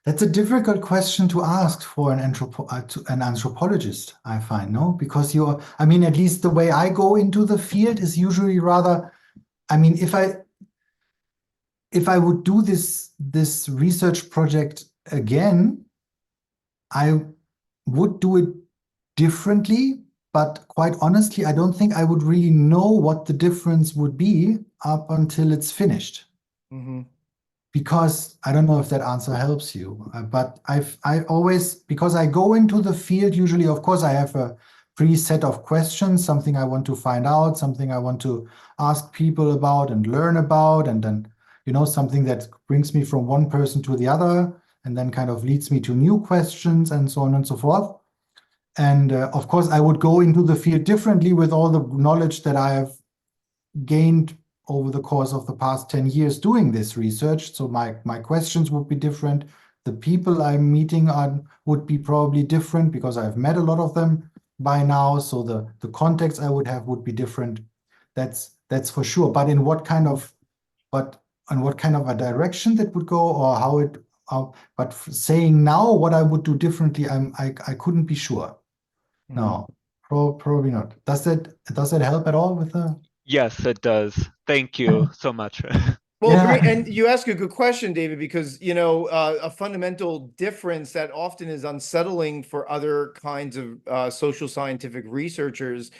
that's a difficult question to ask for an anthropologist, I find, no? Because I mean, at least the way I go into the field is usually rather, I mean, if I would do this research project again, I would do it differently, but quite honestly, I don't think I would really know what the difference would be up until it's finished. Mhm. Because I don't know if that answer helps you, but I always, because I go into the field usually, of course, I have a preset of questions, something I want to find out, something I want to ask people about and learn about, and then, something that brings me from one person to the other, and then kind of leads me to new questions and so on and so forth. And of course, I would go into the field differently with all the knowledge that I have gained over the course of the past 10 years doing this research. So my questions would be different. The people I'm meeting would be probably different because I've met a lot of them by now. So the context I would have would be different. That's for sure. But in what kind of a direction that would go, or how it but saying now what I would do differently, I couldn't be sure. Mhm. No, probably not. Does that help at all with the? Yes, it does. Thank you so much. Well, Yeah. great. And you ask a good question, David, because, you know, a fundamental difference that often is unsettling for other kinds of social scientific researchers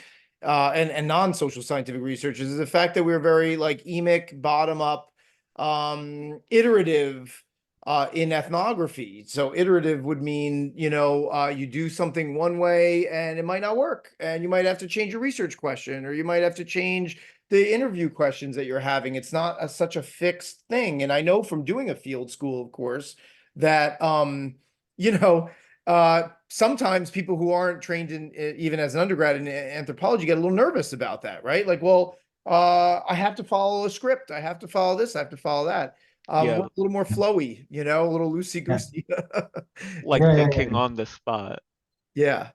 and non-social scientific researchers is the fact that we're very like emic, bottom up, iterative in ethnography. So iterative would mean, you know, you do something one way and it might not work. And you might have to change your research question, or you might have to change the interview questions that you're having. It's not such a fixed thing. And I know from doing a field school, of course, that you know, sometimes people who aren't trained in even as an undergrad in anthropology get a little nervous about that, right? Like, well, I have to follow a script. I have to follow this. I have to follow that. We're Yeah, a little more flowy, you know, a little loosey Yeah. goosey. like Yeah, yeah, thinking yeah. on the spot. Yeah.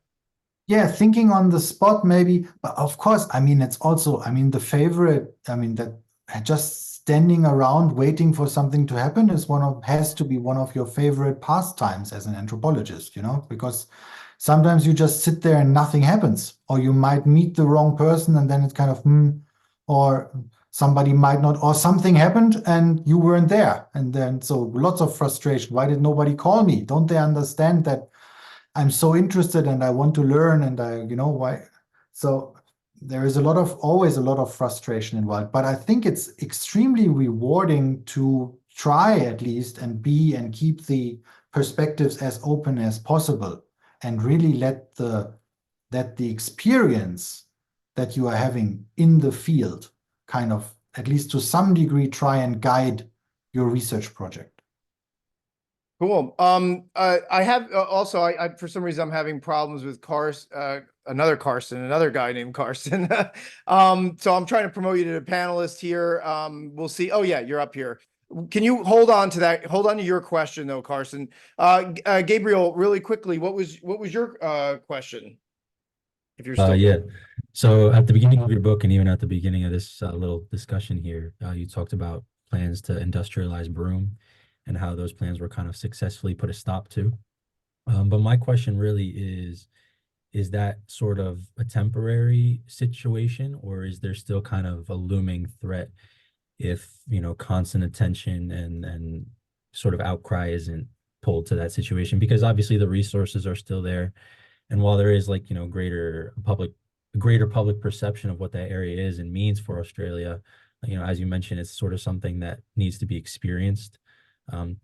Yeah, thinking on the spot maybe, but of course, I mean, it's also, I mean, the favorite, I mean, that just standing around waiting for something to happen has to be one of your favorite pastimes as an anthropologist, because sometimes you just sit there and nothing happens, or you might meet the wrong person and then it's kind of, or somebody might not, or something happened and you weren't there. And then, so lots of frustration. Why did nobody call me? Don't they understand that I'm so interested and I want to learn and why? So there is always a lot of frustration involved, but I think it's extremely rewarding to try at least and keep the perspectives as open as possible and really let the experience that you are having in the field kind of, at least to some degree, try and guide your research project. Cool. I have also, I for some reason I'm having problems with another guy named Carsten. So I'm trying to promote you to the panelist here. We'll see. Oh yeah, you're up here. Can you hold on to that? Hold on to your question though, Carsten. Gabriel, really quickly, what was your question? If you're still Yeah. So at the beginning of your book, and even at the beginning of this little discussion here, you talked about plans to industrialize Broome and how those plans were kind of successfully put a stop to. But my question really is that sort of a temporary situation, or is there still kind of a looming threat if, constant attention and sort of outcry isn't pulled to that situation? Because obviously the resources are still there. And while there is like, greater public perception of what that area is and means for Australia, As you mentioned, it's sort of something that needs to be experienced to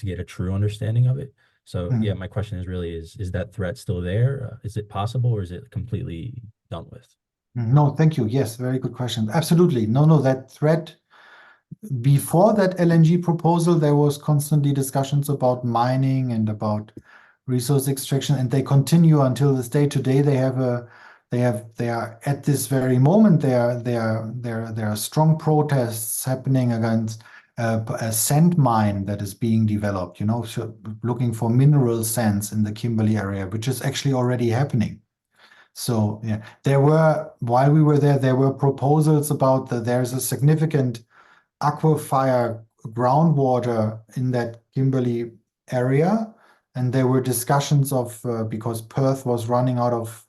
get a true understanding of it. So yeah, my question is really, is that threat still there? Is it possible, or is it completely done with? No, thank you. Yes, very good question. Absolutely. No, that threat, before that LNG proposal, there was constantly discussions about mining and about resource extraction, and they continue until this day. Today, they are at this very moment. There are strong protests happening against a sand mine that is being developed. So looking for mineral sands in the Kimberley area, which is actually already happening. So yeah, while we were there were proposals about there's a significant aquifer groundwater in that Kimberley area, and there were discussions of because Perth was running out of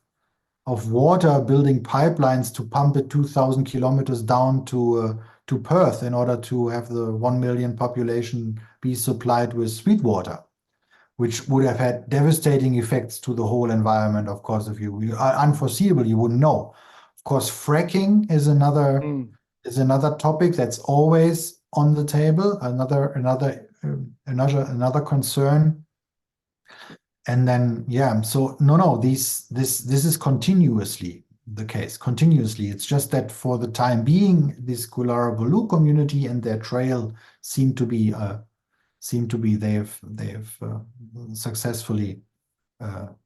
water, building pipelines to pump it 2,000 kilometers down to Perth in order to have the 1 million population be supplied with sweet water, which would have had devastating effects to the whole environment. Of course, if you are unforeseeable, you wouldn't know. Of course, fracking is another topic that's always on the table, another concern. And then so no, this is continuously the case. Continuously, it's just that for the time being, this Kullara Bulu community and their trail seem to be they have successfully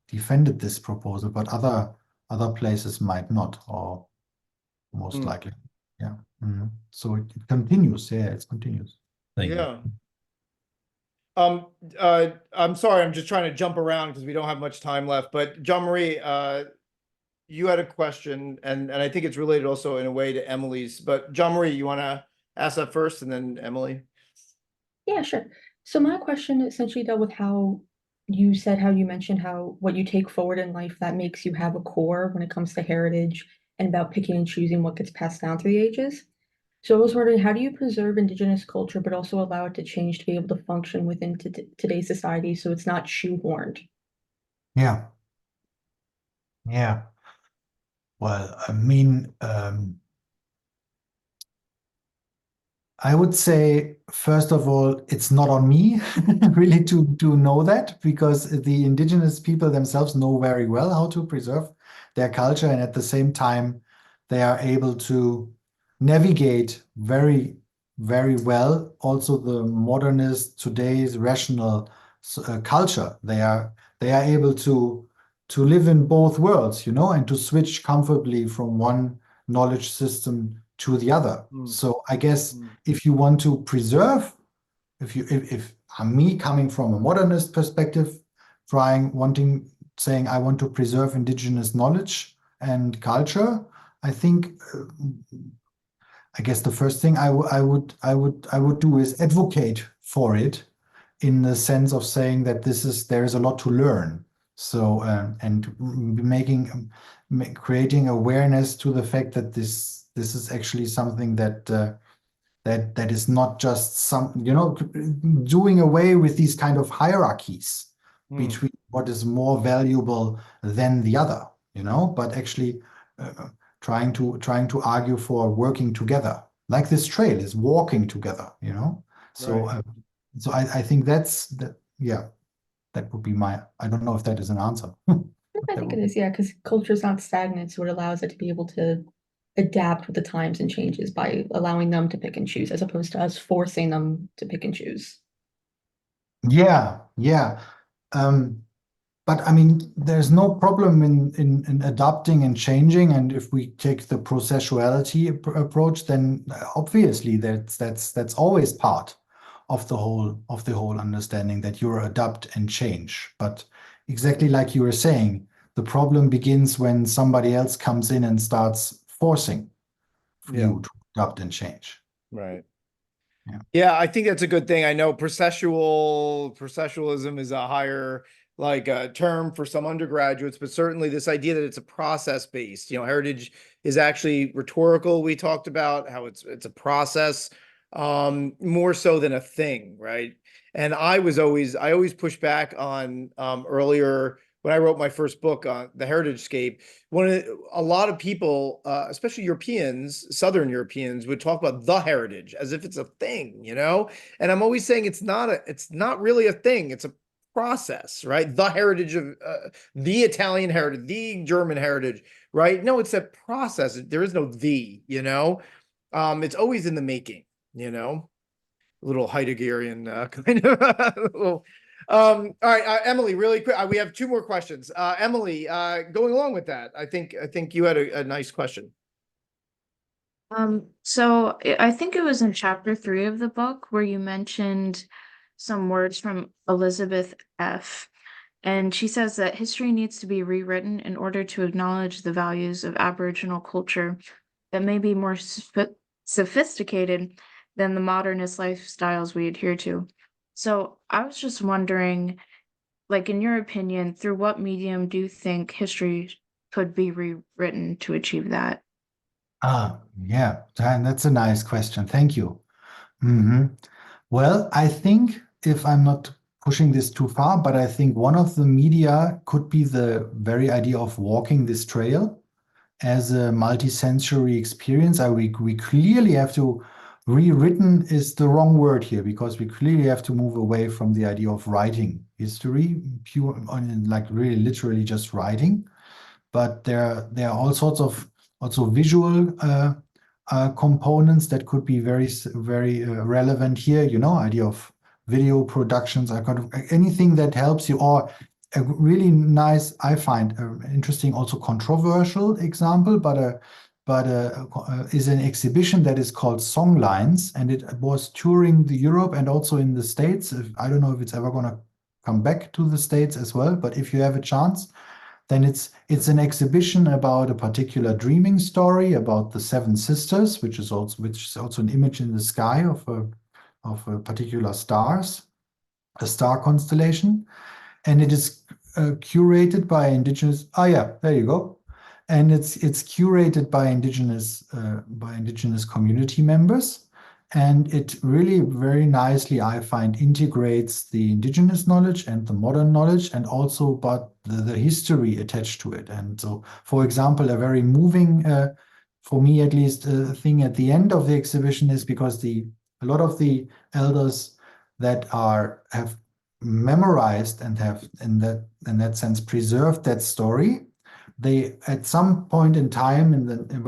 defended this proposal, but other places might not, or most likely. Yeah. So it continues. Yeah, it continues. Thank you. Yeah. I'm sorry, I'm just trying to jump around because we don't have much time left. But Jean-Marie, you had a question, and I think it's related also in a way to Emily's. But Jean-Marie, you want to ask that first, and then Emily? Yeah, sure. So my question essentially dealt with how you mentioned how what you take forward in life that makes you have a core when it comes to heritage and about picking and choosing what gets passed down through the ages. So I was wondering, how do you preserve Indigenous culture, but also allow it to change to be able to function within today's society so it's not shoehorned? Yeah. Yeah. Well, I mean, I would say, first of all, it's not on me really to know that, because the Indigenous people themselves know very well how to preserve their culture, and at the same time, they are able to navigate very, very well also the modernist today's rational culture. They are able to live in both worlds, and to switch comfortably from one knowledge system to the other. So I guess if you want to preserve, if I'm me coming from a modernist perspective, saying I want to preserve Indigenous knowledge and culture, I think I guess the first thing I would do is advocate for it, in the sense of saying that there is a lot to learn. So and creating awareness to the fact that this is actually something that is not just doing away with these kind of hierarchies between what is more valuable than the other, but actually trying to argue for working together, like this trail is walking together, So Right. So I think that would be I don't know if that is an answer. I think it is, yeah, because culture is not stagnant, so it allows it to be able to adapt with the times and changes by allowing them to pick and choose, as opposed to us forcing them to pick and choose. Yeah. But I mean, there's no problem in adapting and changing. And if we take the processuality approach, then obviously that's always part of the whole understanding, that you adapt and change. But exactly like you were saying, the problem begins when somebody else comes in and starts forcing you to adapt and change. Right. Yeah. I think that's a good thing. I know processualism is a higher term for some undergraduates, but certainly this idea that it's a process based, heritage is actually rhetorical. We talked about how it's a process, more so than a thing, right? And I always push back on earlier when I wrote my first book on the heritage scape, a lot of people, especially Europeans, Southern Europeans, would talk about the heritage as if it's a thing, you know? And I'm always saying it's not really a thing. It's a process, right? The heritage of the Italian heritage, the German heritage, right? No, it's a process. There is no the, you know? It's always in the making, you know? A little Heideggerian kind of little. All right, Emily, really quick. We have two more questions. Emily, going along with that, I think you had a nice question. So I think it was in chapter 3 of the book where you mentioned some words from Elizabeth F. And she says that history needs to be rewritten in order to acknowledge the values of Aboriginal culture that may be more sophisticated than the modernist lifestyles we adhere to. So I was just wondering, like, in your opinion, through what medium do you think history could be rewritten to achieve that? Yeah, that's a nice question. Thank you. Well, I think if I'm not pushing this too far, but I think one of the media could be the very idea of walking this trail as a multi-sensory experience. We clearly have to, rewritten is the wrong word here, because we clearly have to move away from the idea of writing history, pure, like really literally just writing. But there are all sorts of also visual components that could be very relevant here. You know, idea of video productions, kind of anything that helps you. Or a really nice, I find interesting, also controversial example, but is an exhibition that is called Songlines, and it was touring the Europe and also in the States. I don't know if it's ever going to come back to the States as well, but if you have a chance, then it's an exhibition about a particular dreaming story about the Seven Sisters, which is also an image in the sky of a particular a star constellation, and it is curated by Indigenous. Oh yeah, there you go. And it's curated by Indigenous community members. And it really very nicely, I find, integrates the Indigenous knowledge and the modern knowledge, and also but the history attached to it. And so, for example, a very moving, for me at least, thing at the end of the exhibition is because a lot of the elders that have memorized and have in that sense preserved that story, they at some point in time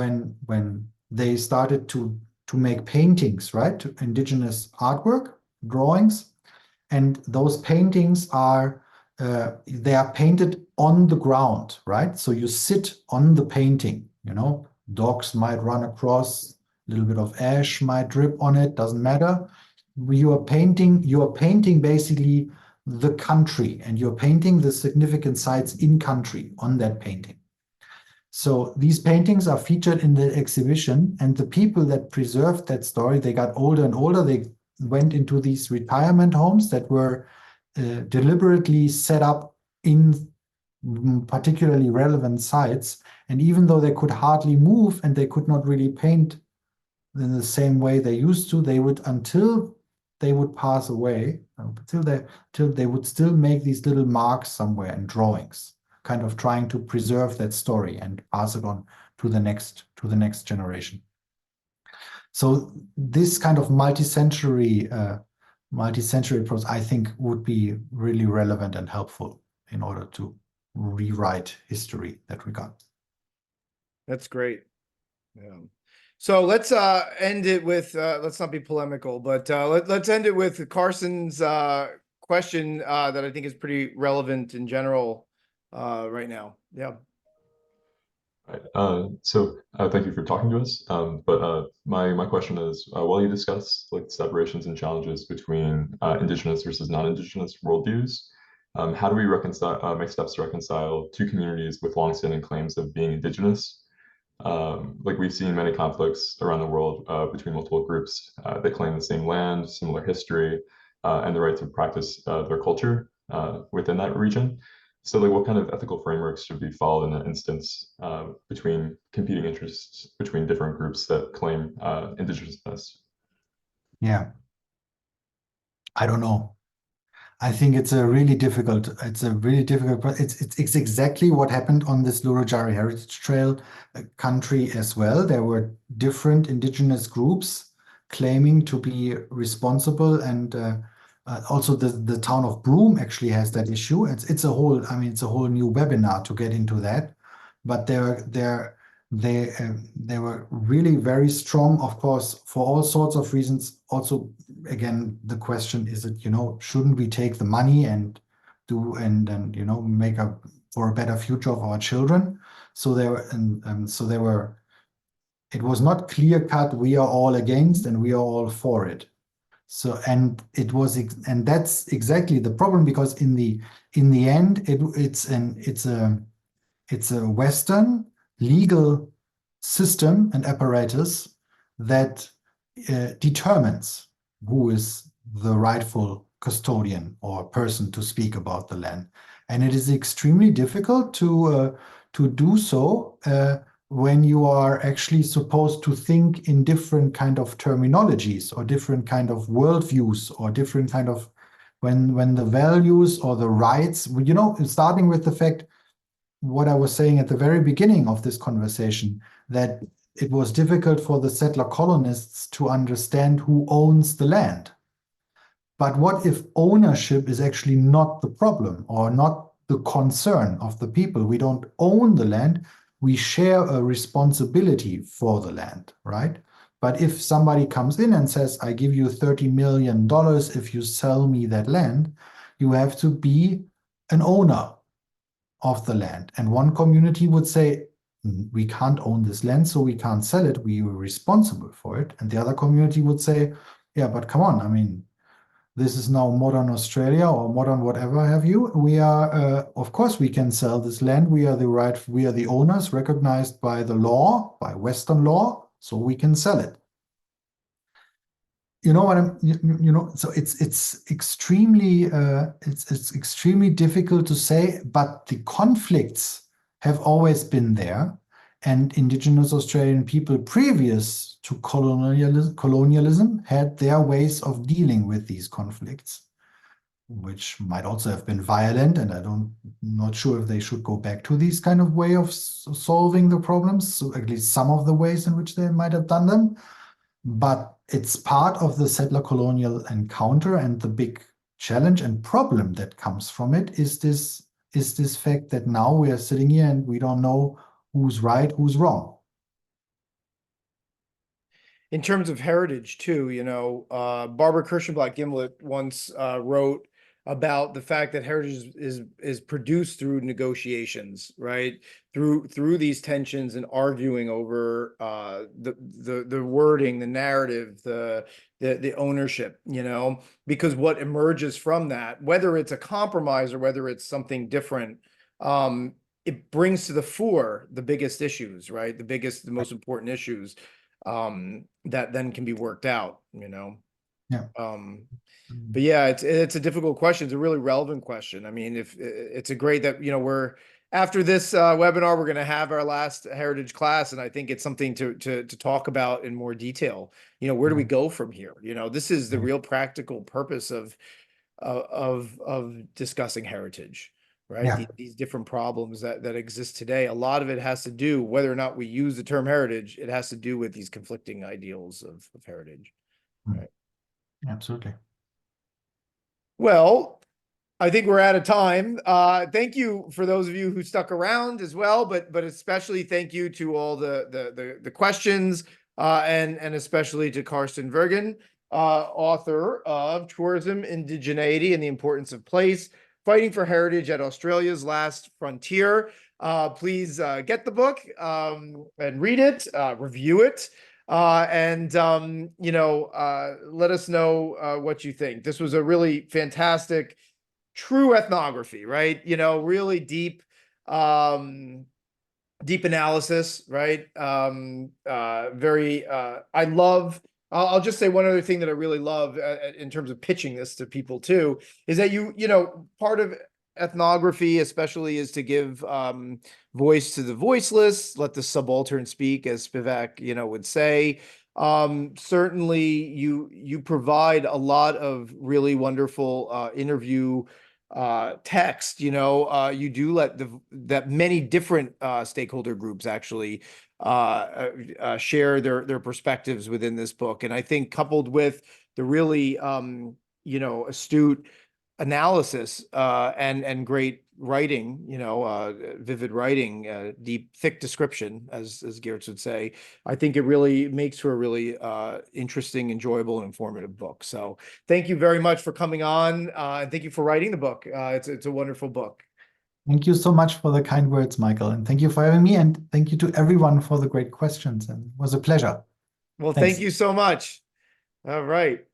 when they started to make paintings, right? Indigenous artwork, drawings. And those paintings they are painted on the ground, right? So you sit on the painting, you know, dogs might run across, a little bit of ash might drip on it, doesn't matter. You are painting basically the country, and you're painting the significant sites in country on that painting. So these paintings are featured in the exhibition, and the people that preserved that story, they got older and older. They went into these retirement homes that were deliberately set up in particularly relevant sites. And even though they could hardly move and they could not really paint in the same way they used to, until they would pass away, till they would still make these little marks somewhere in drawings, kind of trying to preserve that story and pass it on to the next generation. So this kind of multi-century approach, I think, would be really relevant and helpful in order to rewrite history in that regard. That's great. Yeah. So let's end it with let's not be polemical, but let's end it with Carsten's question that I think is pretty relevant in general right now. Yeah. Right. Thank you for talking to us. My question is, while you discuss like separations and challenges between Indigenous versus non-Indigenous worldviews, how do we make steps to reconcile two communities with longstanding claims of being Indigenous? Like we've seen many conflicts around the world between multiple groups that claim the same land, similar history, and the right to practice their culture within that region. So like what kind of ethical frameworks should be followed in that instance between competing interests between different groups that claim Indigenousness? Yeah. I don't know. I think it's a really difficult, it's exactly what happened on this Lurujarri Heritage Trail country as well. There were different indigenous groups claiming to be responsible, and also the town of Broome actually has that issue. It's a whole, I mean, it's a whole new webinar to get into that. But they were really very strong, of course, for all sorts of reasons. Also, again, the question is that, shouldn't we take the money and make for a better future of our children? So it was not clear cut, we are all against and we are all for it. So, and that's exactly the problem, because in the end, it's a Western legal system and apparatus that determines who is the rightful custodian or person to speak about the land. And it is extremely difficult to do so when you are actually supposed to think in different kind of terminologies or different kind of worldviews or different kind of when the values or the rights, starting with the fact what I was saying at the very beginning of this conversation, that it was difficult for the settler colonists to understand who owns the land. But what if ownership is actually not the problem or not the concern of the people? We don't own the land, we share a responsibility for the land, right? But if somebody comes in and says, I give you $30 million if you sell me that land, you have to be an owner of the land. And one community would say, we can't own this land, so we can't sell it. We were responsible for it. And the other community would say, yeah, but come on. I mean, this is now modern Australia or modern whatever have you. We are, of course, we can sell this land. We are the owners recognized by the law, by Western law, so we can sell it. You know what so it's extremely it's extremely difficult to say, but the conflicts have always been there, and Indigenous Australian people previous to colonialism had their ways of dealing with these conflicts, which might also have been violent, and not sure if they should go back to these kind of way of solving the problems, so at least some of the ways in which they might have done them. But it's part of the settler colonial encounter, and the big challenge and problem that comes from it is this fact that now we are sitting here and we don't know who's right, who's wrong. In terms of heritage too, Barbara Kirschenblatt Gimlet once wrote about the fact that heritage is produced through negotiations, right? Through these tensions and arguing over the wording, the narrative, the ownership, because what emerges from that, whether it's a compromise or whether it's something different, it brings to the fore the biggest issues, right? The most important issues that then can be worked out, Yeah. But yeah, it's a difficult question. It's a really relevant question. I mean, if it's a great that, we're after this webinar, we're going to have our last heritage class. And I think it's something to talk about in more detail. Where do we go from here? This is the real practical purpose of discussing heritage, right? Yeah. These different problems that exist today. A lot of it has to do, whether or not we use the term heritage, it has to do with these conflicting ideals of heritage. Right. Absolutely. Well, I think we're out of time. Thank you for those of you who stuck around as well, but especially thank you to all the questions, and especially to Carsten Wergin, author of Tourism, Indigeneity, and the Importance of Place, Fighting for Heritage at Australia's Last Frontier. Please get the book and read it, review it. And let us know what you think. This was a really fantastic, true ethnography, right? Really deep, deep analysis, right? I love, I'll just say one other thing that I really love in terms of pitching this to people too, is that part of ethnography, especially, is to give voice to the voiceless, let the subaltern speak, as Spivak, would say. Certainly, you provide a lot of really wonderful interview text. You do let that many different stakeholder groups actually share their perspectives within this book, and I think coupled with the really astute analysis and great writing, vivid writing, deep, thick description, as Geertz would say, I think it really makes for a really interesting, enjoyable, and informative book. So thank you very much for coming on, and thank you for writing the book. It's a wonderful book. Thank you so much for the kind words, Michael, and thank you for having me, and thank you to everyone for the great questions, and it was a pleasure. Well, Thanks. thank you so much. All right.